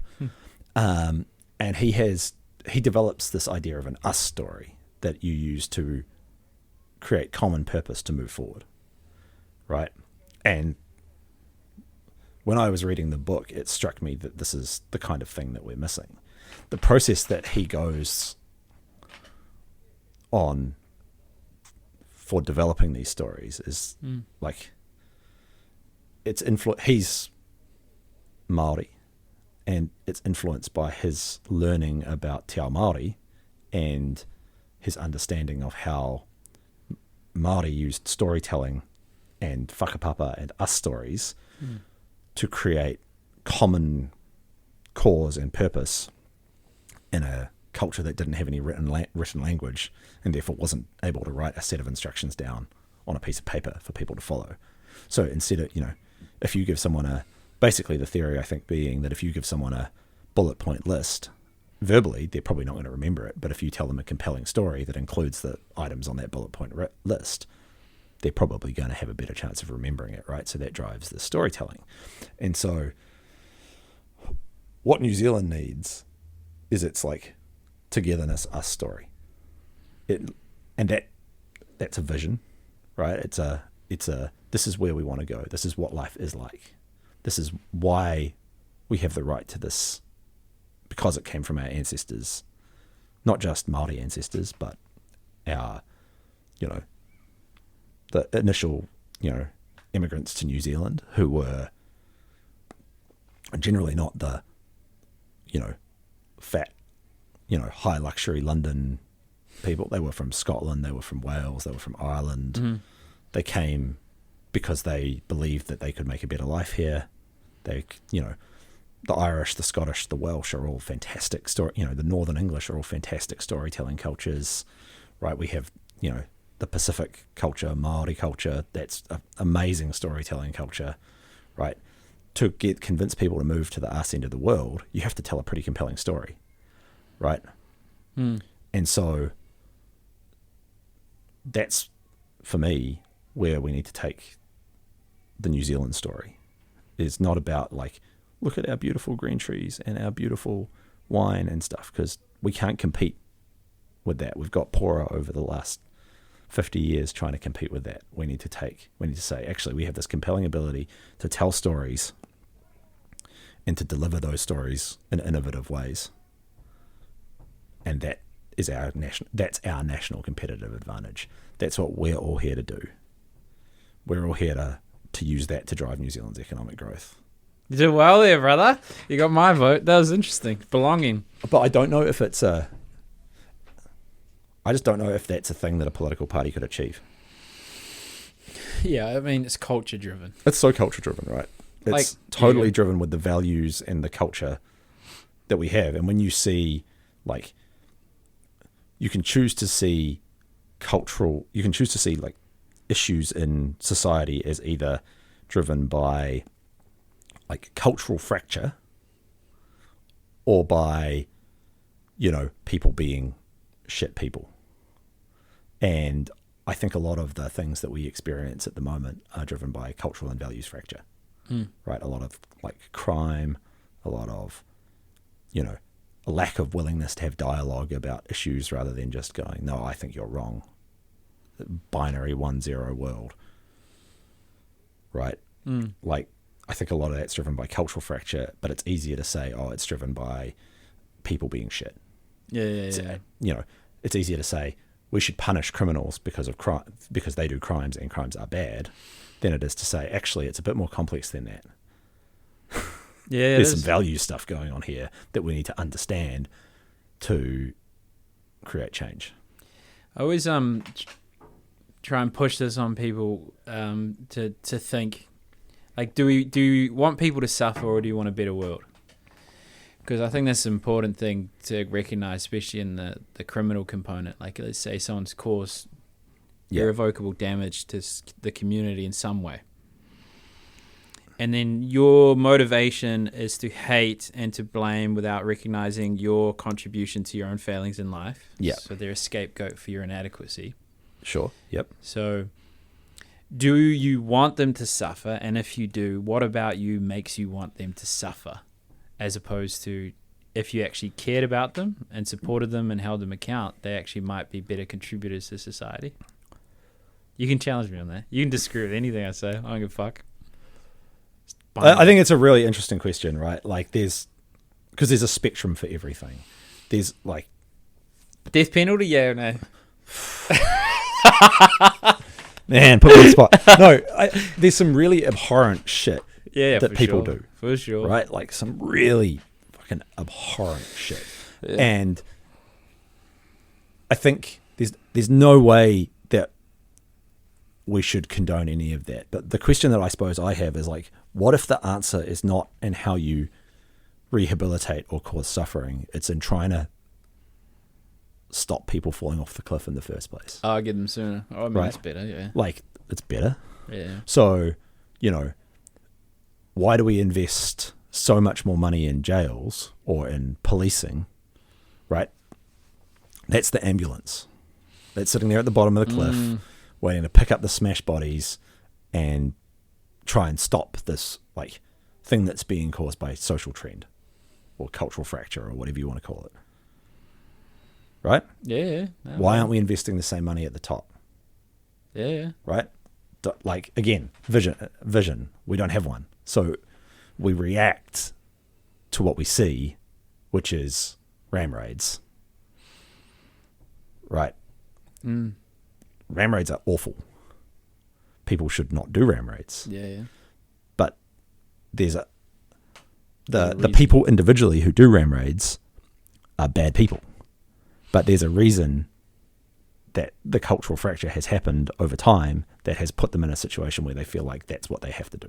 And he develops this idea of an us story that you use to create common purpose to move forward, right? And when I was reading the book, it struck me that this is the kind of thing that we're missing. The process that he goes on for developing these stories is like he's Māori, and it's influenced by his learning about Te Ao Māori and his understanding of how Māori used storytelling and whakapapa and us stories to create common cause and purpose in a culture that didn't have any written language, and therefore wasn't able to write a set of instructions down on a piece of paper for people to follow. So instead of, if you give someone basically the theory, I think, being that if you give someone a bullet point list verbally, they're probably not going to remember it. But if you tell them a compelling story that includes the items on that bullet point list, they're probably going to have a better chance of remembering it, right? So that drives the storytelling. And so what New Zealand needs is its like togetherness, us story. That's a vision, right? It's a this is where we want to go. This is what life is like. This is why we have the right to this, because it came from our ancestors, not just Māori ancestors, but our, the initial, immigrants to New Zealand, who were generally not the, fat, high luxury London people. They were from Scotland, they were from Wales, they were from Ireland. Mm-hmm. They came because they believed that they could make a better life here. They, the Irish, the Scottish, the Welsh are all fantastic the Northern English are all fantastic storytelling cultures, right? We have, the Pacific culture, Māori culture, that's an amazing storytelling culture, right? To convince people to move to the arse end of the world, you have to tell a pretty compelling story, right? And so that's, for me, where we need to take the New Zealand story. It's not about like, look at our beautiful green trees and our beautiful wine and stuff, because we can't compete with that. We've got poorer over the last 50 years trying to compete with that. We need to say, actually, we have this compelling ability to tell stories and to deliver those stories in innovative ways. And that's our national competitive advantage. That's what we're all here to do. We're all here to use that to drive New Zealand's economic growth. You did well there, brother. You got my vote. That was interesting. Belonging. But I don't know if I just don't know if that's a thing that a political party could achieve. Yeah, I mean, it's culture driven. It's so culture driven, right? It's totally driven with the values and the culture that we have. And when you see, like, you can choose to see like issues in society as either driven by like cultural fracture or by, people being shit people. And I think a lot of the things that we experience at the moment are driven by cultural and values fracture, right? A lot of like crime, a lot of, a lack of willingness to have dialogue about issues rather than just going, no, I think you're wrong. Binary 1-0 world, right? Like, I think a lot of that's driven by cultural fracture, but it's easier to say, oh, it's driven by people being shit. Yeah. It's easier to say we should punish criminals because they do crimes and crimes are bad, than it is to say, actually, it's a bit more complex than that. Yeah, there's some value stuff going on here that we need to understand to create change. I always try and push this on people to think, like, do you want people to suffer or do you want a better world? Because I think that's an important thing to recognize, especially in the criminal component. Like, let's say someone's caused irrevocable damage to the community in some way. And then your motivation is to hate and to blame without recognizing your contribution to your own failings in life. Yeah. So they're a scapegoat for your inadequacy. Sure. Yep. So do you want them to suffer? And if you do, what about you makes you want them to suffer? As opposed to if you actually cared about them and supported them and held them account, they actually might be better contributors to society. You can challenge me on that. You can disagree with anything I say. I don't give a fuck. I think it's a really interesting question, right? Like because there's a spectrum for everything. There's like death penalty, yeah or no? Man, put me on the spot. No, there's some really abhorrent shit that people do. For sure. Right? Like some really fucking abhorrent shit. Yeah. And I think there's no way that we should condone any of that. But the question that I suppose I have is like, what if the answer is not in how you rehabilitate or cause suffering? It's in trying to stop people falling off the cliff in the first place. Oh, get them sooner. Oh, I mean, Right. that's better, yeah. Like, it's better. Yeah. So, why do we invest so much more money in jails or in policing, right? That's the ambulance. That's sitting there at the bottom of the cliff, waiting to pick up the smashed bodies and try and stop this like thing that's being caused by social trend or cultural fracture or whatever you want to call it. Right? Yeah. No, Why aren't we investing the same money at the top? Yeah. Right? Like, again, vision. We don't have one. So we react to what we see, which is ram raids. Right? Ram raids are awful. People should not do ram raids. Yeah. But there's the people individually who do ram raids are bad people. But there's a reason that the cultural fracture has happened over time that has put them in a situation where they feel like that's what they have to do.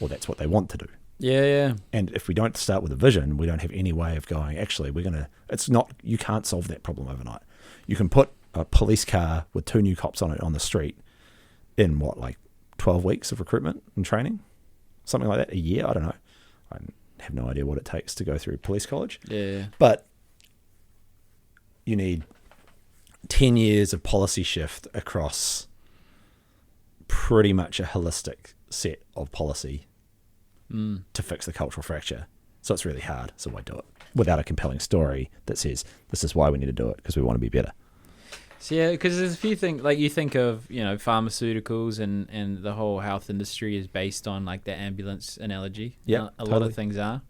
Or that's what they want to do. Yeah. And if we don't start with a vision, we don't have any way of going, actually, you can't solve that problem overnight. You can put a police car with 2 new cops on it on the street in 12 weeks of recruitment and training? Something like that, a year? I don't know. I have no idea what it takes to go through police college. Yeah. But you need 10 years of policy shift across pretty much a holistic set of policy to fix the cultural fracture. So it's really hard. So why do it without a compelling story that says this is why we need to do it, because we want to be better? So yeah, because there's a few things, like you think of, pharmaceuticals and the whole health industry is based on like the ambulance analogy. Yeah, a lot of things are.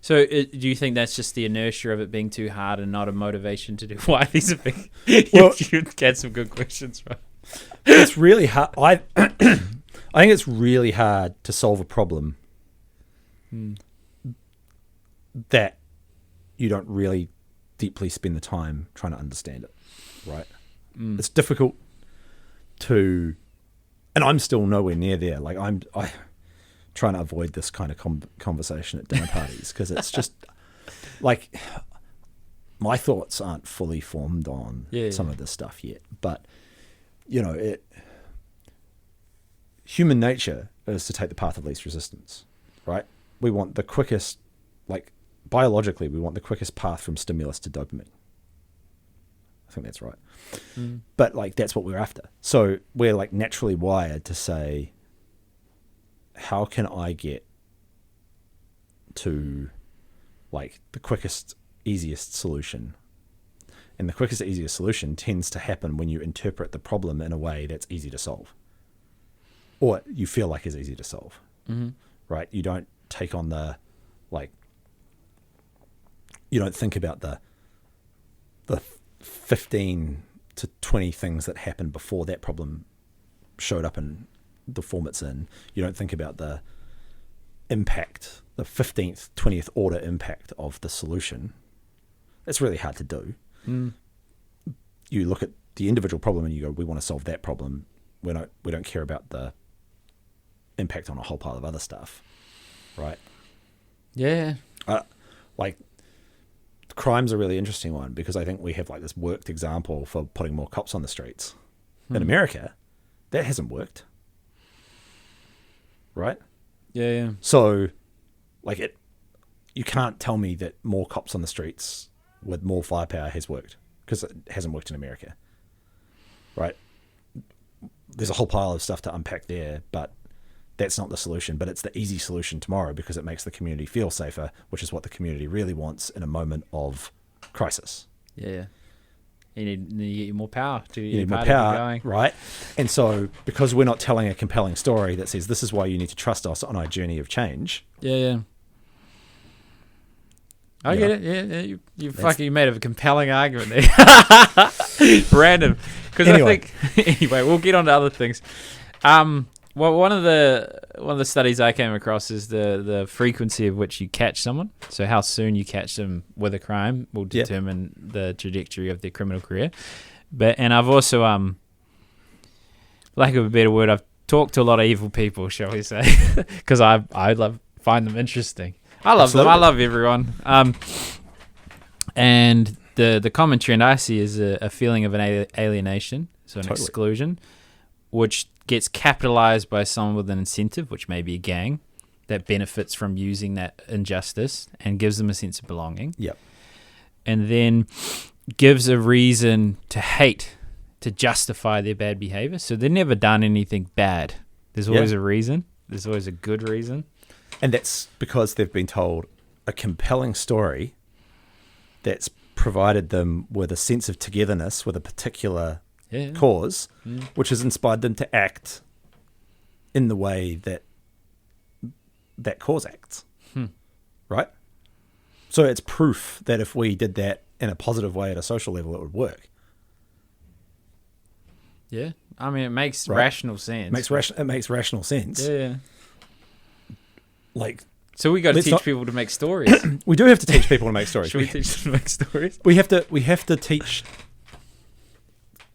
So do you think that's just the inertia of it being too hard and not a motivation to do? Why these are big? Well, you get some good questions, right? It's really hard. I think it's really hard to solve a problem that you don't really deeply spend the time trying to understand it, right? It's difficult to, and I'm still nowhere near there. Like I'm trying to avoid this kind of conversation at dinner parties because it's just like my thoughts aren't fully formed on some of this stuff yet. But human nature is to take the path of least resistance, right? We want the quickest, biologically, we want the quickest path from stimulus to dopamine. I think that's right. But that's what we're after. So we're naturally wired to say, how can I get to the quickest, easiest solution? And the quickest, easiest solution tends to happen when you interpret the problem in a way that's easy to solve, or you feel like is easy to solve, right? You don't take on you don't think about the 15 to 20 things that happened before that problem showed up in the form it's in. You don't think about the impact, the 15th, 20th order impact of the solution. It's really hard to do. You look at the individual problem and you go, we want to solve that problem. We don't care about the impact on a whole pile of other stuff, right? Yeah. Crime's a really interesting one because I think we have this worked example for putting more cops on the streets. In America, that hasn't worked, right? Yeah. So, like you can't tell me that more cops on the streets with more firepower has worked, because it hasn't worked in America, right? There's a whole pile of stuff to unpack there, but that's not the solution. But it's the easy solution tomorrow, because it makes the community feel safer, which is what the community really wants in a moment of crisis. Yeah. You need more power to You need more party to power, keep going. right? And so, because we're not telling a compelling story that says this is why you need to trust us on our journey of change. Yeah. I get it. Yeah. You made a compelling argument there. Random. Because Anyway. I think anyway, we'll get on to other things. Well, one of the studies I came across is the frequency of which you catch someone. So how soon you catch them with a crime will determine the trajectory of their criminal career. And I've also, lack of a better word, I've talked to a lot of evil people, shall we say, because I find them interesting. I love them. I love everyone. And the common trend I see is a feeling of an alienation, so an exclusion, which gets capitalized by someone with an incentive, which may be a gang, that benefits from using that injustice and gives them a sense of belonging. Yep. And then gives a reason to hate, to justify their bad behavior. So they've never done anything bad. There's always a reason. There's always a good reason. And that's because they've been told a compelling story that's provided them with a sense of togetherness with a particular cause, which has inspired them to act in the way that that cause acts. Right? So it's proof that if we did that in a positive way at a social level, it would work. Yeah. I mean, it makes rational sense. It makes rational sense. Yeah. Like, so we got to teach people to make stories. We do have to teach people to make stories. Should we teach them to make stories? We have to teach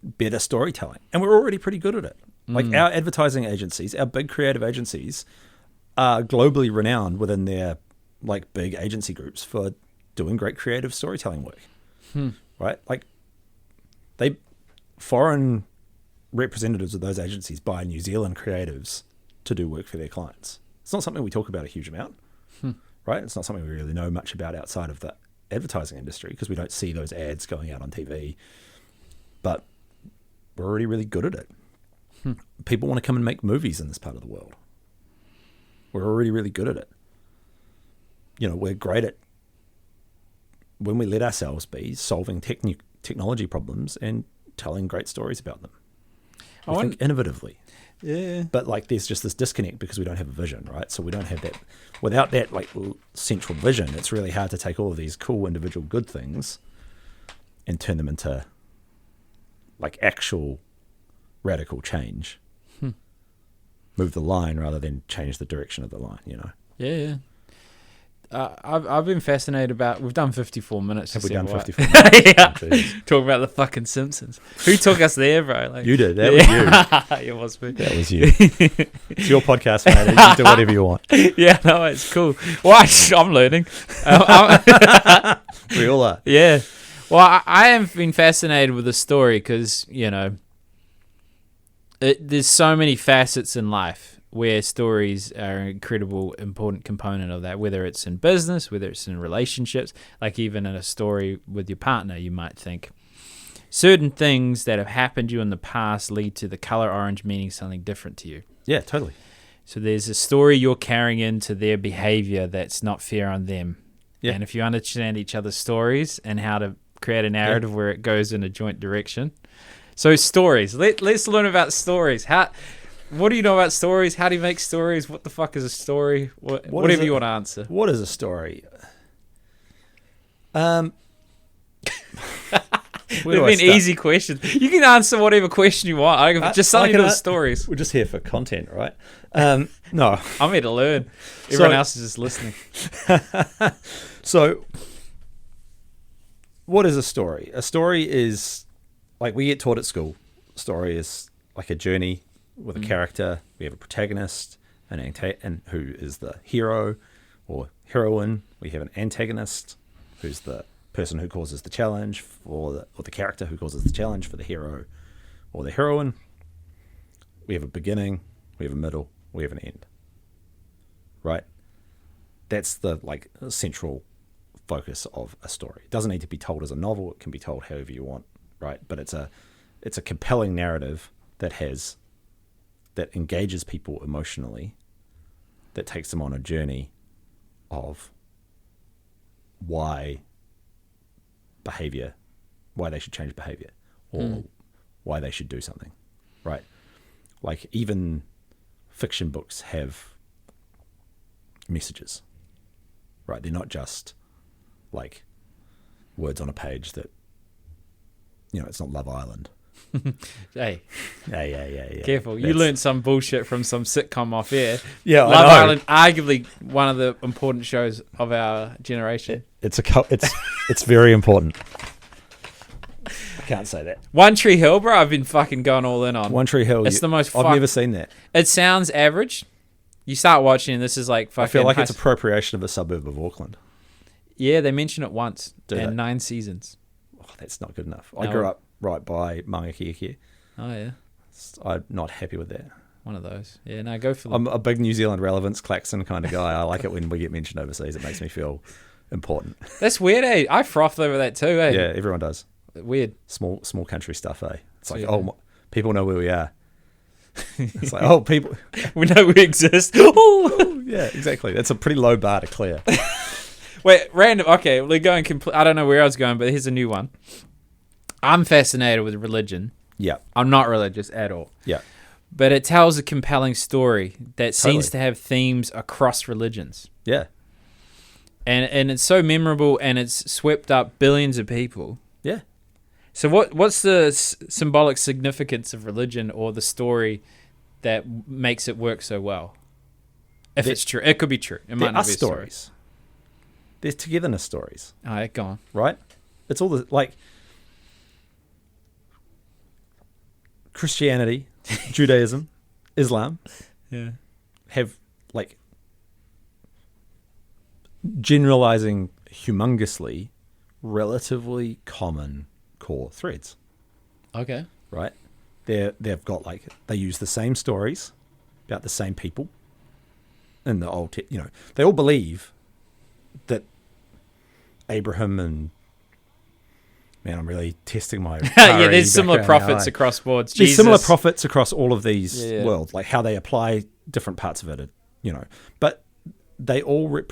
better storytelling, and we're already pretty good at it. Like our advertising agencies, our big creative agencies, are globally renowned within their like big agency groups for doing great creative storytelling work. Right? Like foreign representatives of those agencies buy New Zealand creatives to do work for their clients. It's not something we talk about a huge amount, right? It's not something we really know much about outside of the advertising industry, because we don't see those ads going out on TV. But we're already really good at it. People want to come and make movies in this part of the world. We're already really good at it. You know, we're great at, when we let ourselves be, solving technology problems and telling great stories about them. We think innovatively. Yeah. But like there's just this disconnect because we don't have a vision, right? So we don't have that. Without that like central vision, it's really hard to take all of these cool individual good things and turn them into like actual radical change. Move the line rather than change the direction of the line, you know? Yeah. I've been fascinated about. We've done 54 minutes. Have we done 54 minutes? Yeah. Talk about the fucking Simpsons. Who took us there, bro? Like, you did. That was you. It was me. That was you. It's your podcast, mate. You can do whatever you want. Yeah, no, it's cool. Well, I'm learning. We all are. Yeah. Well, I have been fascinated with the story because, you know, there's so many facets in life where stories are an incredible, important component of that, whether it's in business, whether it's in relationships, like even in a story with your partner, you might think certain things that have happened to you in the past lead to the color orange meaning something different to you. Yeah, totally. So there's a story you're carrying into their behavior that's not fair on them. Yeah. And if you understand each other's stories and how to create a narrative where it goes in a joint direction. So stories. Let's learn about stories. What do you know about stories? How do you make stories? What the fuck is a story? Whatever you want to answer. What is a story? They've been easy questions. You can answer whatever question you want. Just something to the stories. We're just here for content, right? No. I'm here to learn. Everyone else is just listening. So, what is a story? A story is, like we get taught at school, a story is like a journey with a character. We have a protagonist, and who is the hero or heroine. We have an antagonist, who's the person who causes the challenge, or the character who causes the challenge for the hero or the heroine. We have a beginning, we have a middle, we have an end. right? That's the like central focus of a story. It doesn't need to be told as a novel. It can be told however you want, right? But it's a compelling narrative that engages people emotionally, that takes them on a journey of why they should change behavior, or why they should do something, right? Like even fiction books have messages, right? They're not just like words on a page that, it's not Love Island. Hey. Yeah. Careful. You learned some bullshit from some sitcom off air. Yeah, Love I know. Island, arguably one of the important shows of our generation. It's very important. I can't say that. One Tree Hill, bro, I've been fucking going all in on. One Tree Hill. It's the most I've never seen that. It sounds average. You start watching and this is like fucking... I feel like it's appropriation of a suburb of Auckland. Yeah, they mention it once. Do they? 9 seasons. Oh, that's not good enough. I grew up right by Mangakiaki. Oh, yeah. I'm not happy with that. One of those. Yeah, no, go for them. I'm a big New Zealand relevance klaxon kind of guy. I like it when we get mentioned overseas. It makes me feel important. That's weird, eh? I frothed over that too, eh? Yeah, everyone does. Weird. Small country stuff, eh? It's like, Yeah. people know where we are. It's like, people... We know we exist. Yeah, exactly. That's a pretty low bar to clear. Wait, random. Okay, we're going I don't know where I was going, but here's a new one. I'm fascinated with religion. Yeah. I'm not religious at all. Yeah. But it tells a compelling story that seems Totally. to have themes across religions. Yeah. And it's so memorable and it's swept up billions of people. Yeah. So what's the symbolic significance of religion or the story that makes it work so well? If it's true. It could be true. It might not be a story. stories. There's togetherness stories, All right, go on. right? It's all the, like, Christianity, Judaism, Islam Yeah. have, like, generalizing humongously, relatively common core threads, Okay. right? They've got, like, they use the same stories about the same people in the old, they all believe that Abraham and, man, I'm really testing my Yeah, there's similar background now, prophets eh? across boards. There's Jesus. similar prophets across all of these Yeah. worlds, like how they apply different parts of it, but they all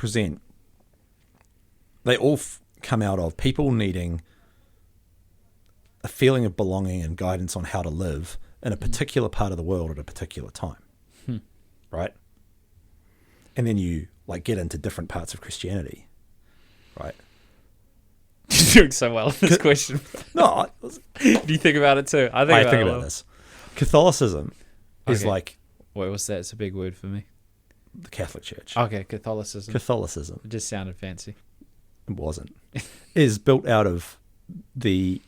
come out of people needing a feeling of belonging and guidance on how to live in a particular part of the world at a particular time, right? And then you like get into different parts of Christianity, right? You're doing so well in this question. No, Do you think about it too? I think about this. Catholicism is Okay. like Wait, what's that? It's a big word for me. the Catholic Church. Okay, Catholicism. Catholicism, It just sounded fancy. it wasn't, is built out of the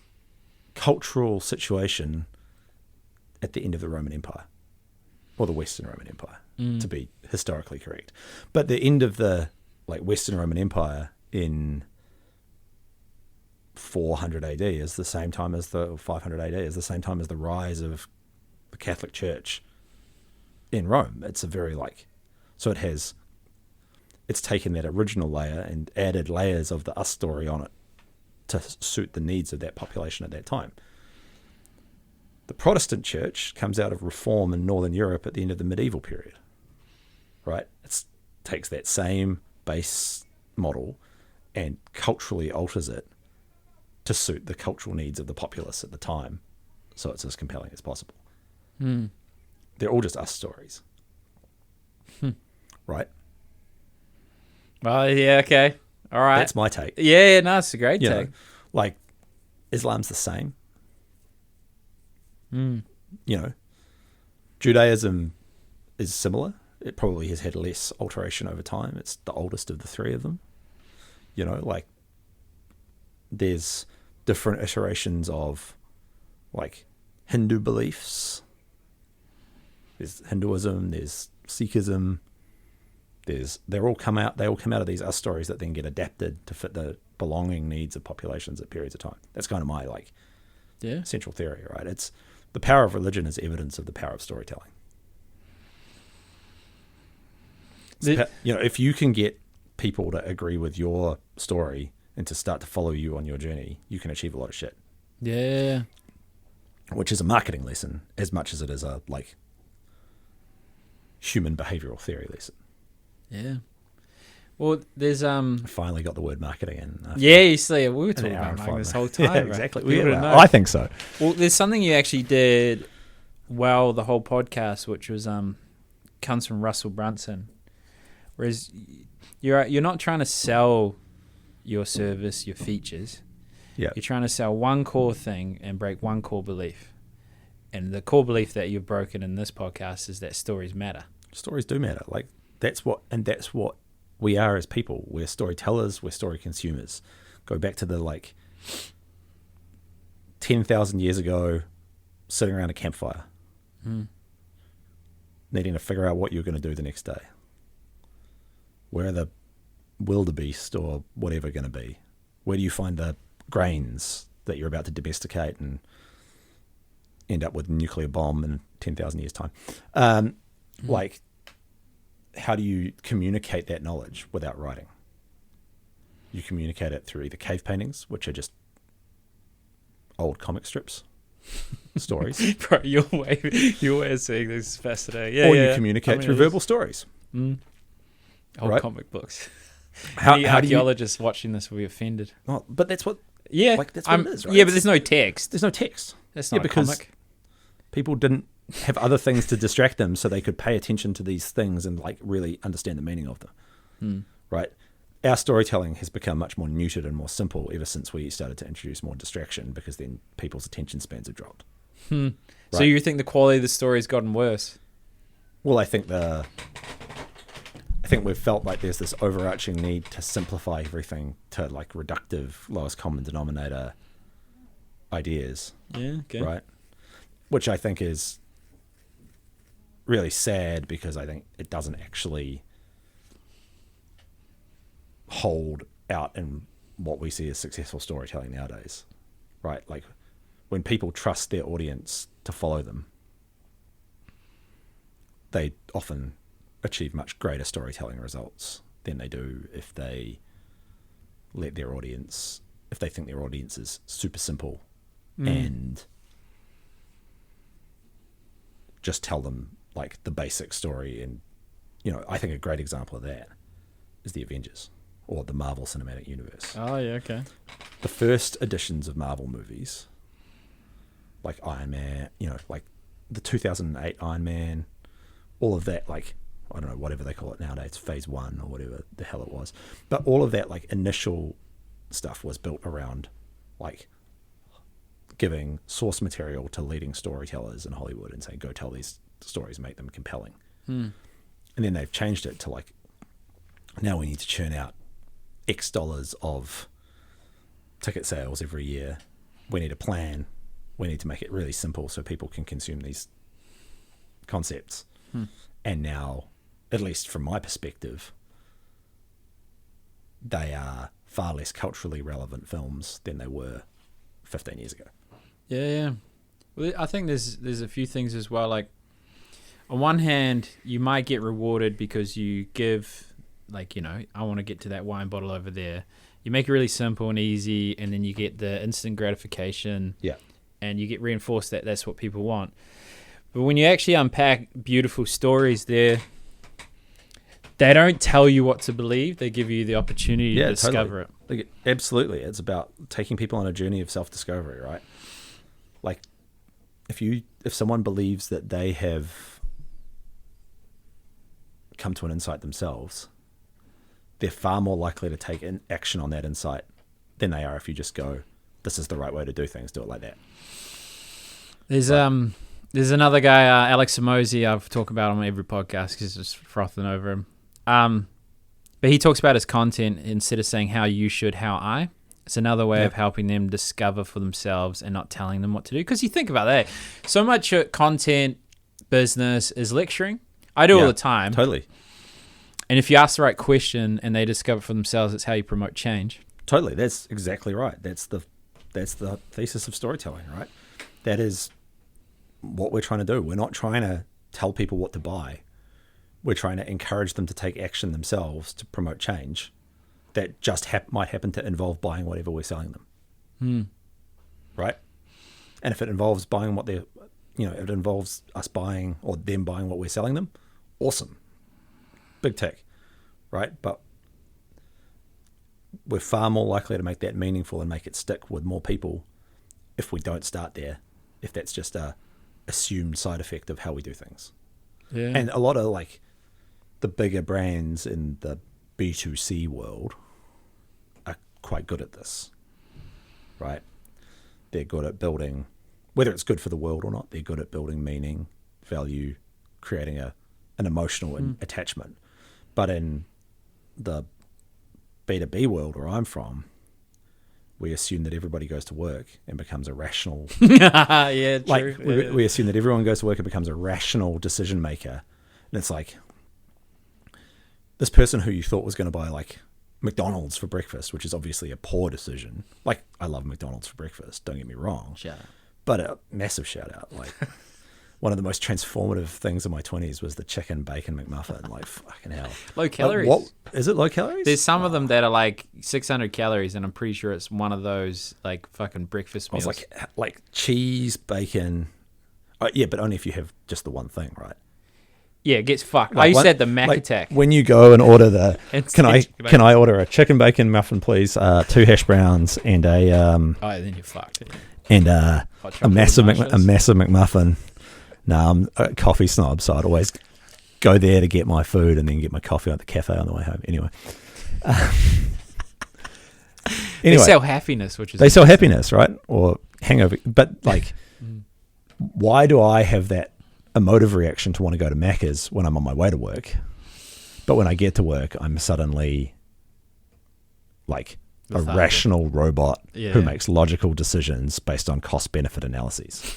cultural situation at the end of the Roman Empire, or the Western Roman Empire, to be historically correct. But the end of the Western Roman Empire in 400 AD is the same time as 500 AD is the same time as the rise of the Catholic Church in Rome. It's a very so it's taken that original layer and added layers of the us story on it to suit the needs of that population at that time. The Protestant Church comes out of Reform in Northern Europe at the end of the medieval period, right? It takes that same base model and culturally alters it to suit the cultural needs of the populace at the time, so it's as compelling as possible. They're all just us stories, right? Well, yeah, okay. All right. That's my take. Yeah, no, it's a great You take. know, Islam's the same. Judaism is similar. It probably has had less alteration over time. It's the oldest of the three of them. There's different iterations of Hindu beliefs. There's Hinduism, there's Sikhism. They all come out of these us stories that then get adapted to fit the belonging needs of populations at periods of time. That's kind of my central theory, right? It's the power of religion is evidence of the power of storytelling. If you can get people to agree with your story and to start to follow you on your journey, you can achieve a lot of shit. Yeah. Which is a marketing lesson as much as it is a human behavioral theory lesson. Yeah. Well, there's I finally got the word marketing in. Yeah, you see, we were talking about marketing this whole time. Yeah, exactly. Right? I think so. Well, there's something you actually did well the whole podcast, which was comes from Russell Brunson. Whereas you're not trying to sell your service, your features. Yeah. You're trying to sell one core thing and break one core belief. And the core belief that you've broken in this podcast is that stories matter. Stories do matter. That's what we are as people. We're storytellers, we're story consumers. Go back to the 10,000 years ago, sitting around a campfire, needing to figure out what you're going to do the next day. Where are the wildebeest or whatever going to be? Where do you find the grains that you're about to domesticate and end up with a nuclear bomb in 10,000 years' time? How do you communicate that knowledge without writing? You communicate it through either cave paintings, which are just old comic strips, stories. Bro, your way of saying this is fascinating. Yeah, or you communicate through verbal stories. Old comic books. How archaeologists watching this will be offended. Oh, but that's what. Yeah, that's what it is, right? Yeah, but there's no text. There's no text. That's not because comic. People didn't have other things to distract them, so they could pay attention to these things and really understand the meaning of them. Right? Our storytelling has become much more neutered and more simple ever since we started to introduce more distraction, because then people's attention spans have dropped. Right? So you think the quality of the story has gotten worse? Well, I think we've felt like there's this overarching need to simplify everything to reductive, lowest common denominator ideas. Yeah, okay. Right? Which I think is really sad, because I think it doesn't actually hold out in what we see as successful storytelling nowadays. Right? When people trust their audience to follow them, they often achieve much greater storytelling results than they do if they think their audience is super simple and just tell them the basic story. And I think a great example of that is the Avengers or the Marvel Cinematic Universe. Oh yeah, okay. The first editions of Marvel movies, like Iron Man, the 2008 Iron Man, all of that, I don't know, whatever they call it nowadays, phase 1 or whatever the hell it was. But all of that initial stuff was built around giving source material to leading storytellers in Hollywood and saying, go tell these stories, make them compelling. And then they've changed it to now we need to churn out X dollars of ticket sales every year. We need a plan. We need to make it really simple so people can consume these concepts. And now, at least from my perspective, they are far less culturally relevant films than they were 15 years ago. Yeah. Well, I think there's a few things as well. On one hand, you might get rewarded because you give, I want to get to that wine bottle over there. You make it really simple and easy, and then you get the instant gratification. Yeah. And you get reinforced that that's what people want. But when you actually unpack beautiful stories there, they don't tell you what to believe. They give you the opportunity to discover it. Absolutely. It's about taking people on a journey of self-discovery, right? If someone believes that they have come to an insight themselves, they're far more likely to take action on that insight than they are if you just go, this is the right way to do things, do it like that. There's another guy, Alex Samozi, I've talked about on every podcast because it's just frothing over him. But he talks about his content instead of saying how you should, how I. It's another way of helping them discover for themselves and not telling them what to do. Because you think about that, so much content business is lecturing. I do all the time. Totally. And if you ask the right question and they discover for themselves, it's how you promote change. Totally. That's exactly right. That's the thesis of storytelling, right? That is what we're trying to do. We're not trying to tell people what to buy. we're trying to encourage them to take action themselves to promote change that just might happen to involve buying whatever we're selling them. Right? And if it involves buying what they're, if it involves us buying or them buying what we're selling them, awesome. Big tick. Right? But we're far more likely to make that meaningful and make it stick with more people if we don't start there, if that's just a assumed side effect of how we do things. Yeah. And a lot of like the bigger brands in the B2C world are quite good at this, right? They're good at building, whether it's good for the world or not, they're good at building meaning, value, creating an emotional attachment. But in the B2B world where I'm from, we assume that everybody goes to work and becomes a rational... Yeah, true. Like, we assume that everyone goes to work and becomes a rational decision maker. And it's like, this person who you thought was going to buy, like, McDonald's for breakfast, which is obviously a poor decision. Like, I love McDonald's for breakfast, don't get me wrong. Shout out. But a massive shout out. Like, one of the most transformative things in my 20s was the chicken bacon McMuffin. Like, fucking hell. Low calories. What is it, low calories? There's some of them that are like 600 calories, and I'm pretty sure it's one of those like fucking breakfast meals. I was like cheese, bacon. Yeah, but only if you have just the one thing, right? Yeah, it gets fucked. Like I used to have the Mac like attack. When you go and order the, It's can bacon. I order a chicken bacon muffin, please? 2 hash browns and a Oh, then you're fucked. and Hot a chocolate massive nachos. a massive McMuffin. No, I'm a coffee snob, so I'd always go there to get my food and then get my coffee at the cafe on the way home. Anyway, They sell happiness, which is they sell happiness, right? Or hangover. But like, why do I have that emotive reaction to want to go to Macca's when I'm on my way to work? But when I get to work, I'm suddenly like a Lethargic. rational robot Yeah. who makes logical decisions based on cost-benefit analyses.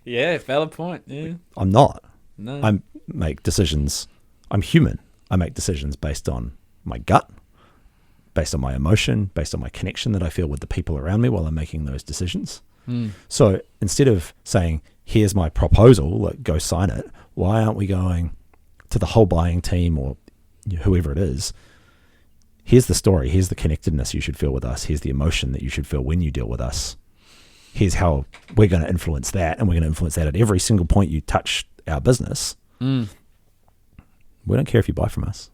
Yeah, valid point. Yeah. I'm not. No. I make decisions. I'm human. I make decisions based on my gut, based on my emotion, based on my connection that I feel with the people around me while I'm making those decisions. So instead of saying, here's my proposal, like, go sign it, why aren't we going to the whole buying team or whoever it is? Here's the story. Here's the connectedness you should feel with us. Here's the emotion that you should feel when you deal with us. Here's how we're going to influence that, and we're going to influence that at every single point you touch our business. We don't care if you buy from us.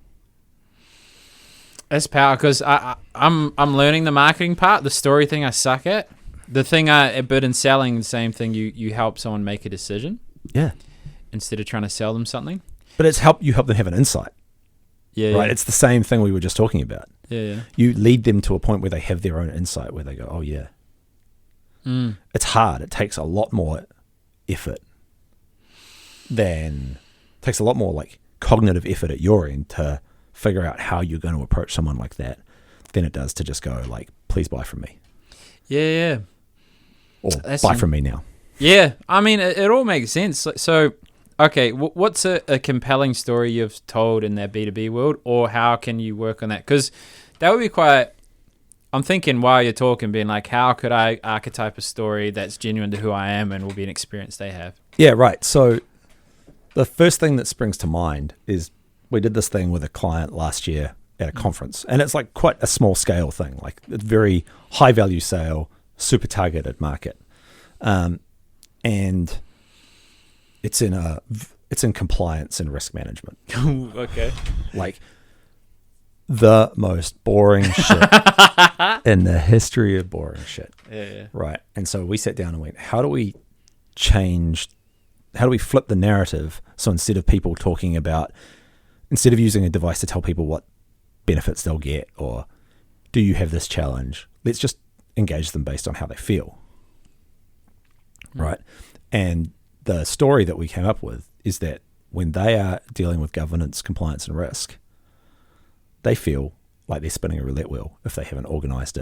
That's power, because I'm learning the marketing part. The story thing I suck at. The thing but in selling, the same thing. You help someone make a decision. Yeah. Instead of trying to sell them something. But you help them have an insight. Yeah. Right? Yeah. It's the same thing we were just talking about. Yeah. You lead them to a point where they have their own insight, where they go, oh yeah. It's hard. It takes a lot more effort takes a lot more like cognitive effort at your end to figure out how you're going to approach someone like that than it does to just go like, please buy from me. Yeah. Or buy from me now. Yeah. I mean, it all makes sense. So, okay, what's a compelling story you've told in that B2B world, or how can you work on that? Because that would be quite... I'm thinking while you're talking, being like, how could I archetype a story that's genuine to who I am and will be an experience they have? Yeah, right. So the first thing that springs to mind is we did this thing with a client last year at a conference, and it's like quite a small scale thing, like a very high value sale, super targeted market. And it's in compliance and risk management. Okay. Like the most boring shit in the history of boring shit. Yeah. Right. And so we sat down and went, how do we flip the narrative? So instead of using a device to tell people what benefits they'll get, or do you have this challenge, let's just engage them based on how they feel. Right. And the story that we came up with is that when they are dealing with governance, compliance, and risk, they feel like they're spinning a roulette wheel if they haven't organized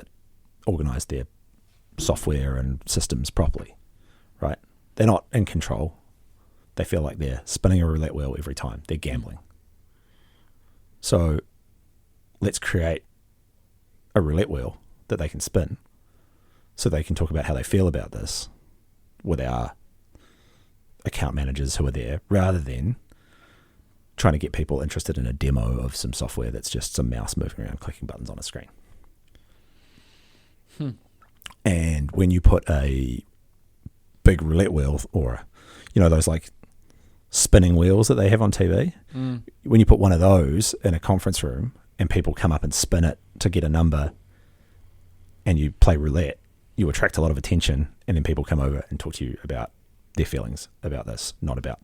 their software and systems properly, right? They're not in control. They feel like they're spinning a roulette wheel every time. They're gambling. So let's create a roulette wheel that they can spin so they can talk about how they feel about this with our account managers who are there, rather than trying to get people interested in a demo of some software that's just some mouse moving around clicking buttons on a screen. And when you put a big roulette wheel, or those like spinning wheels that they have on TV, when you put one of those in a conference room and people come up and spin it to get a number, and you play roulette, you attract a lot of attention, and then people come over and talk to you about their feelings about this, not about.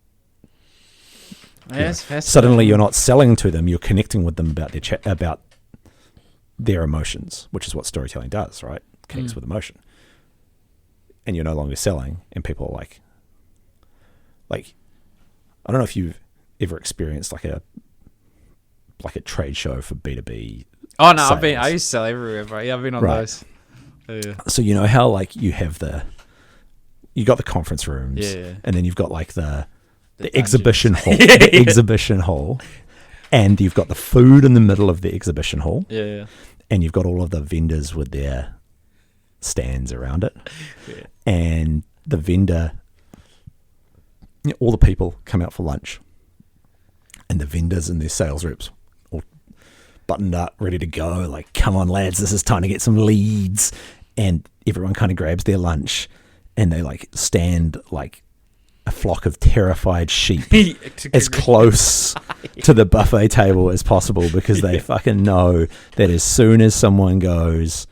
Suddenly, you're not selling to them; you're connecting with them about about their emotions, which is what storytelling does, right? Connects with emotion, and you're no longer selling, and people are like, I don't know if you've ever experienced like a trade show for B2B. Oh no, sales. I used to sell everywhere, bro. Yeah, I've been on those. Yeah. So you know how like you got the conference rooms, and then you've got like the exhibition hall, the exhibition hall, and you've got the food in the middle of the exhibition hall, and you've got all of the vendors with their stands around it, and the vendor, all the people come out for lunch, and the vendors and their sales reps all buttoned up, ready to go, like, come on lads, this is time to get some leads, and everyone kind of grabs their lunch, and they like stand like a flock of terrified sheep as close to the buffet table as possible, because they fucking know that as soon as someone goes,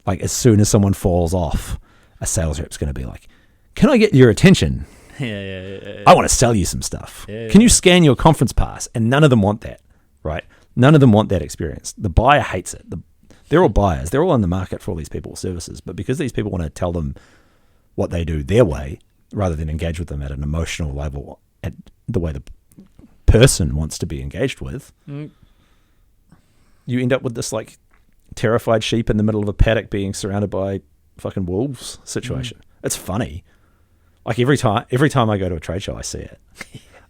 like as soon as someone falls off, a sales rep's going to be like, can I get your attention? I want to sell you some stuff. Can you scan your conference pass? And none of them want that, right? None of them want that experience. The buyer hates it. They're all buyers. They're all in the market for all these people's services. But because these people want to tell them what they do their way, rather than engage with them at an emotional level, at the way the person wants to be engaged with, you end up with this like terrified sheep in the middle of a paddock being surrounded by fucking wolves situation. It's funny. Like every time I go to a trade show, I see it.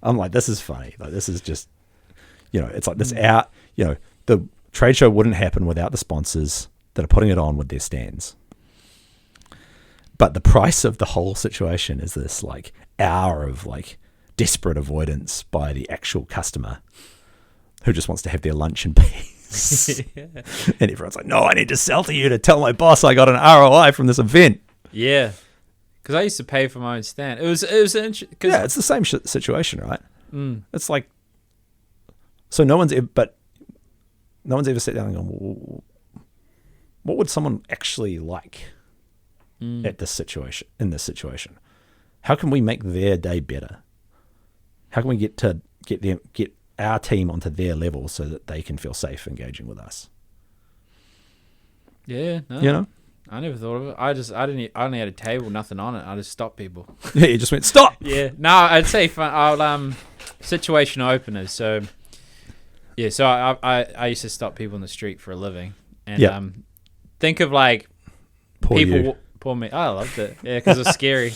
I'm like, this is funny. Like this is just, it's like this out. The trade show wouldn't happen without the sponsors that are putting it on with their stands. But the price of the whole situation is this like hour of like desperate avoidance by the actual customer who just wants to have their lunch in peace. And everyone's like, no, I need to sell to you to tell my boss I got an ROI from this event. Yeah. Because I used to pay for my own stand. It was it's the same situation, right? It's like, so no one's ever sat down and gone, well, what would someone actually like at this situation? In this situation, how can we make their day better? How can we get our team onto their level so that they can feel safe engaging with us? Yeah, no. I never thought of it. I only had a table, nothing on it. I just stopped people. Yeah, you just went, stop! Yeah. No, I'd say situation openers. So, yeah, so I used to stop people in the street for a living. And think of like poor people... You. Poor me. I loved it. Yeah, because it was scary.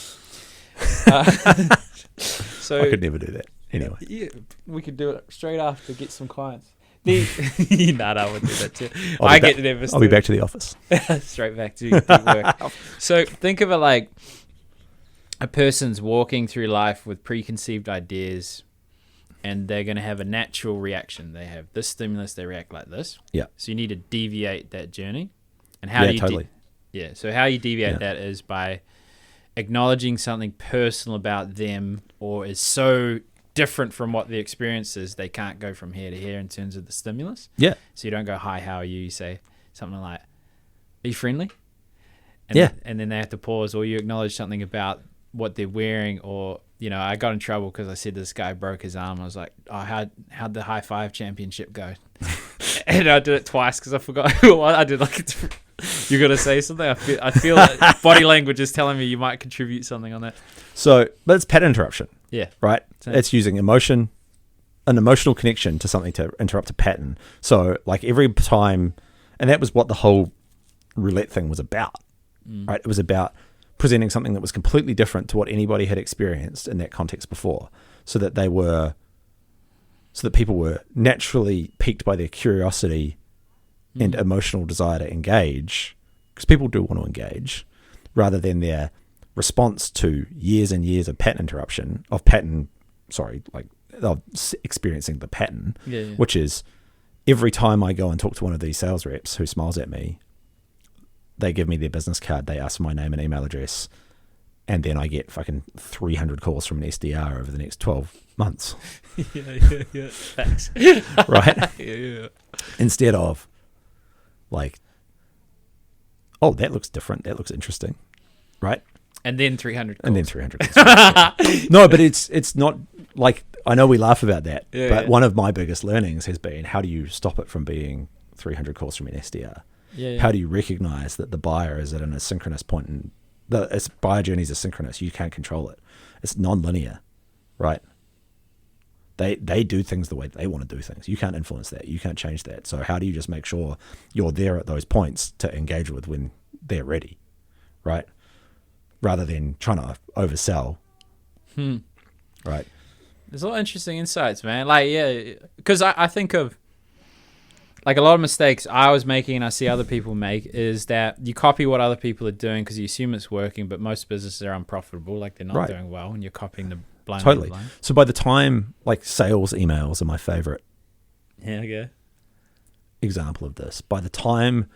So I could never do that. Anyway. Yeah, we could do it straight after, get some clients. No, I would do that too. I'll be back to the office. Straight back to work. So think of it like a person's walking through life with preconceived ideas, and they're going to have a natural reaction. They have this stimulus, they react like this. Yeah. So you need to deviate that journey. And how do you totally. So how you deviate that is by acknowledging something personal about them, or is so different from what the experience is, they can't go from here to here in terms of the stimulus. Yeah. So you don't go, hi, how are you? You say something like, are you friendly? And then they have to pause, or you acknowledge something about what they're wearing, or, I got in trouble because I said this guy broke his arm. I was like, oh, how'd the high five championship go? And I did it twice because I forgot what I did. Like, you're going to say something? I feel that body language is telling me you might contribute something on that. So, but it's pattern interruption. Yeah. Right? It's using an emotional connection to something to interrupt a pattern. So, like every time, and that was what the whole roulette thing was about, right? It was about presenting something that was completely different to what anybody had experienced in that context before, so that people were naturally piqued by their curiosity and emotional desire to engage, because people do want to engage, rather than their response to years and years of pattern interruption, of experiencing the pattern, Yeah. which is every time I go and talk to one of these sales reps who smiles at me, they give me their business card, they ask for my name and email address, and then I get fucking 300 calls from an SDR over the next 12 months. Yeah. Facts. Right? Yeah. Instead of like, oh, that looks different. That looks interesting. Right? And then 300 calls. And then 300 calls. No, but it's not like, I know we laugh about that, but one of my biggest learnings has been, how do you stop it from being 300 calls from an SDR? Yeah. How do you recognize that the buyer is at an asynchronous point, and the buyer journey is asynchronous? You can't control it. It's non-linear, right? They do things the way they want to do things. You can't influence that. You can't change that. So how do you just make sure you're there at those points to engage with when they're ready, right? Rather than trying to oversell, right? There's a lot of interesting insights, man. Like, yeah, because I think of, like, a lot of mistakes I was making and I see other people make is that you copy what other people are doing because you assume it's working, but most businesses are unprofitable, like they're not doing well, and you're copying the blind. Totally. So by the time, like, sales emails are my favorite example of this. By the time,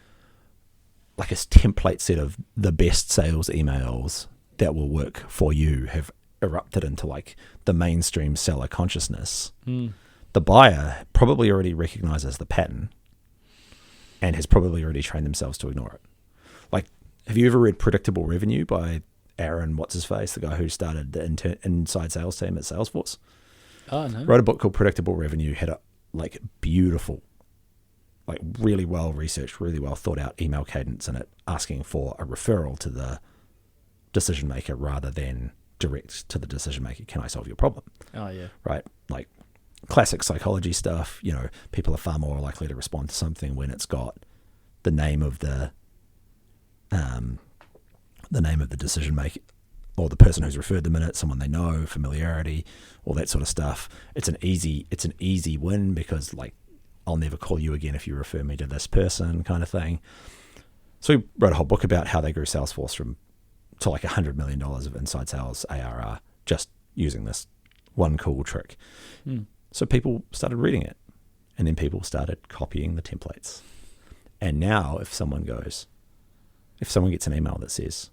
like, a template set of the best sales emails that will work for you have erupted into, like, the mainstream seller consciousness, the buyer probably already recognizes the pattern and has probably already trained themselves to ignore it. Like, have you ever read Predictable Revenue by Aaron, what's-his-face, the guy who started the inside sales team at Salesforce? Oh, no. Wrote a book called Predictable Revenue, had a, like, beautiful, like, really well-researched, really well-thought-out email cadence in it, asking for a referral to the decision-maker rather than direct to the decision-maker. Can I solve your problem? Oh, yeah. Right? Like, classic psychology stuff. You know, people are far more likely to respond to something when it's got the name of the decision maker or the person who's referred them in it, someone they know, familiarity, all that sort of stuff. It's an easy win because, like, I'll never call you again if you refer me to this person, kind of thing. So we wrote a whole book about how they grew Salesforce to like $100 million of inside sales ARR just using this one cool trick. So people started reading it, and then people started copying the templates. And now if someone gets an email that says,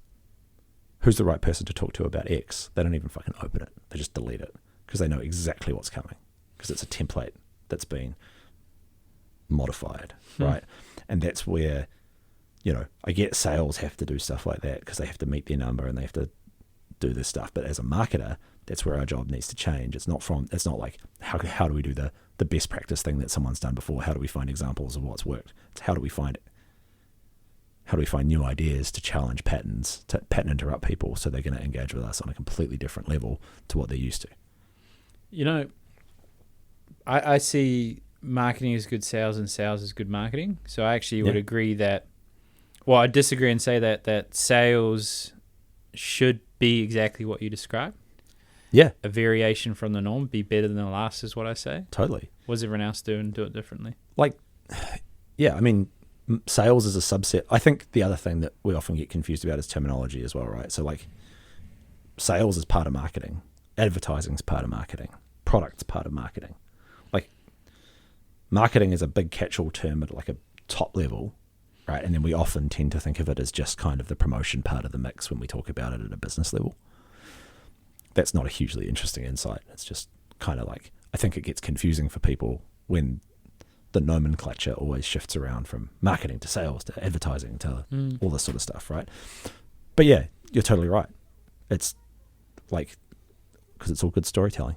who's the right person to talk to about X, they don't even fucking open it. They just delete it because they know exactly what's coming because it's a template that's been modified, right? And that's where, you know, I get sales have to do stuff like that because they have to meet their number and they have to do this stuff. But as a marketer, that's where our job needs to change. It's not like, how do we do the best practice thing that someone's done before? How do we find examples of what's worked? It's how do we find new ideas to challenge patterns, to pattern interrupt people so they're going to engage with us on a completely different level to what they're used to. You know, I see marketing as good sales and sales as good marketing. So I actually would agree that, well, I disagree and say that sales should be exactly what you described. Yeah. A variation from the norm, be better than the last is what I say. Totally. What does everyone else do and do it differently? Like, yeah, I mean, sales is a subset. I think the other thing that we often get confused about is terminology as well, right? So, like, sales is part of marketing. Advertising is part of marketing. Product's part of marketing. Like, marketing is a big catch-all term at, like, a top level, right? And then we often tend to think of it as just kind of the promotion part of the mix when we talk about it at a business level. That's not a hugely interesting insight. It's just kind of like, I think it gets confusing for people when the nomenclature always shifts around from marketing to sales to advertising to all this sort of stuff, right? But yeah, you're totally right. It's like, because it's all good storytelling.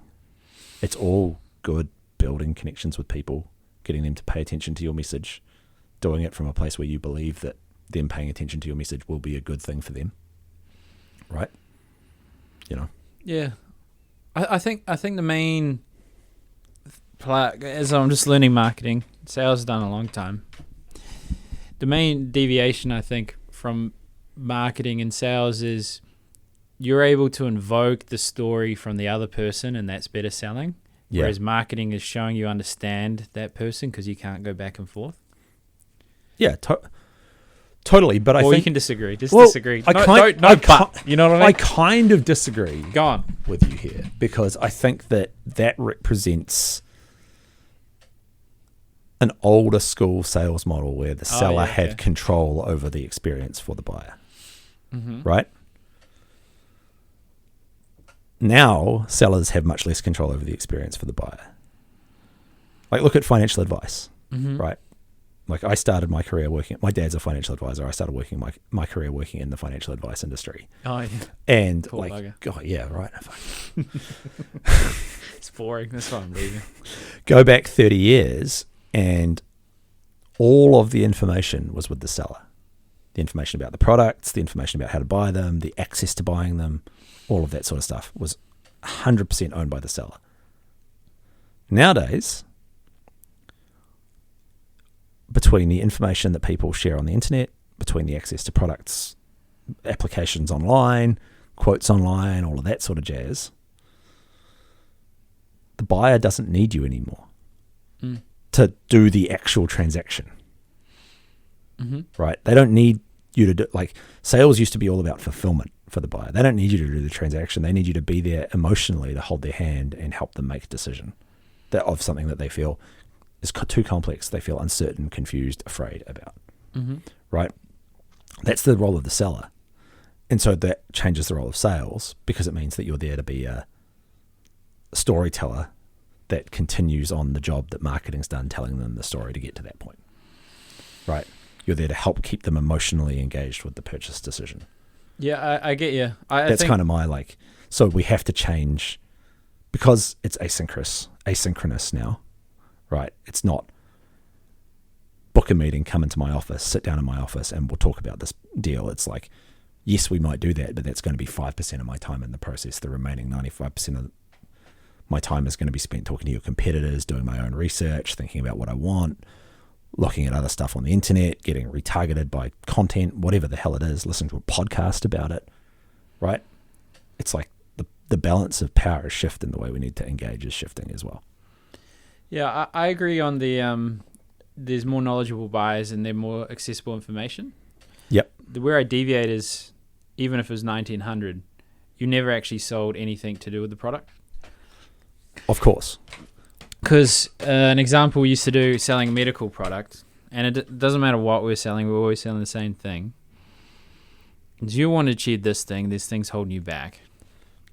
It's all good building connections with people, getting them to pay attention to your message, doing it from a place where you believe that them paying attention to your message will be a good thing for them, right? You know? Yeah. I think the main, as I'm just learning marketing, sales has done a long time. The main deviation, I think, from marketing and sales is you're able to invoke the story from the other person, and that's better selling. Yeah. Whereas marketing is showing you understand that person because you can't go back and forth. Yeah, Totally, but I Or think you can disagree. Just well, disagree. I No, kind- don't, no I but. ki- You know what I mean? I kind of disagree Go on. with you here because I think that represents an older school sales model where the seller had control over the experience for the buyer, right? Now, sellers have much less control over the experience for the buyer. Like, look at financial advice, right? Like, I started my career working, my dad's a financial advisor. I started working my career working in the financial advice industry. Oh, yeah. And Poor bugger. God, yeah, right. It's boring. That's why I'm leaving. Go back 30 years and all of the information was with the seller. The information about the products, the information about how to buy them, the access to buying them, all of that sort of stuff was 100% owned by the seller. Nowadays, between the information that people share on the internet, between the access to products, applications online, quotes online, all of that sort of jazz, the buyer doesn't need you anymore to do the actual transaction. Right? They don't need you to do, like, sales used to be all about fulfillment for the buyer. They don't need you to do the transaction. They need you to be there emotionally to hold their hand and help them make a decision of something that they feel is too complex, they feel uncertain, confused, afraid about, right? That's the role of the seller. And so that changes the role of sales because it means that you're there to be a storyteller that continues on the job that marketing's done, telling them the story to get to that point, right? You're there to help keep them emotionally engaged with the purchase decision. Yeah, I get you. That's kind of my, so we have to change because it's asynchronous now. Right. It's not book a meeting, come into my office, sit down in my office, and we'll talk about this deal. It's like, yes, we might do that, but that's going to be 5% of my time in the process. The remaining 95% of my time is going to be spent talking to your competitors, doing my own research, thinking about what I want, looking at other stuff on the internet, getting retargeted by content, whatever the hell it is, listening to a podcast about it. Right. It's like the balance of power is shifting. The way we need to engage is shifting as well. Yeah, I agree on the there's more knowledgeable buyers and they're more accessible information. Yep. Where I deviate is, even if it was 1900, you never actually sold anything to do with the product. Of course. Because an example we used to do selling a medical product, and it doesn't matter what we're selling, we're always selling the same thing. Do you want to achieve this thing? This thing's holding you back.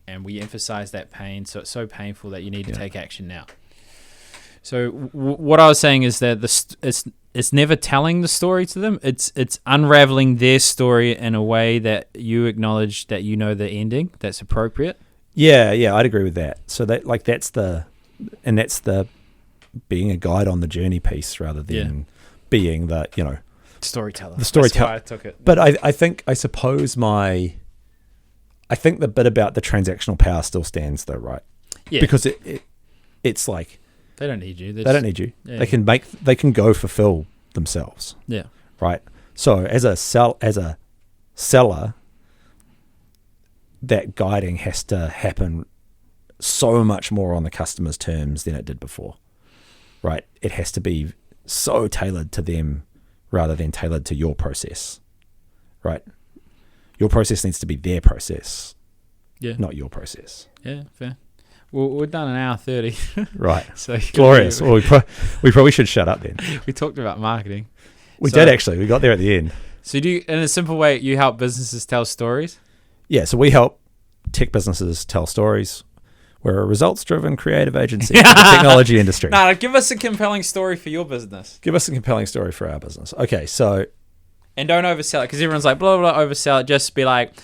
And we emphasize that pain, so it's so painful that you need to take action now. So what I was saying is that it's never telling the story to them. It's unraveling their story in a way that you acknowledge that you know the ending that's appropriate. Yeah, I'd agree with that. So that's the being a guide on the journey piece rather than being the storyteller. The storyteller. That's why I took it. But I think the bit about the transactional power still stands though, right? Yeah. Because it's like they don't need you. They don't need you. Yeah. They can go fulfill themselves. Yeah. Right. So as a seller, that guiding has to happen so much more on the customer's terms than it did before. Right. It has to be so tailored to them rather than tailored to your process. Right. Your process needs to be their process. Yeah. Not your process. Yeah, fair. Well, we're done an hour 30. Right. So glorious. Well, we probably should shut up then. We talked about marketing. We did actually. We got there at the end. So do you, in a simple way, you help businesses tell stories? Yeah. So we help tech businesses tell stories. We're a results-driven creative agency in the technology industry. No, give us a compelling story for your business. Give us a compelling story for our business. Okay, so... And don't oversell it, because everyone's like, blah, blah, blah, oversell it. Just be like,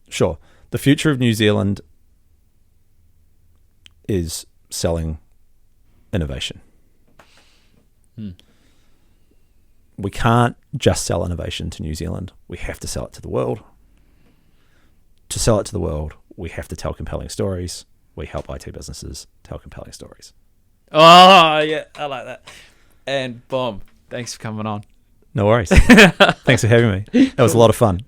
Sure. The future of New Zealand is selling innovation. We can't just sell innovation to New Zealand. We have to sell it to the world. To sell it to the world, we have to tell compelling stories. We help IT businesses tell compelling stories. Oh, yeah, I like that. And boom, thanks for coming on. No worries. Thanks for having me. That was a lot of fun.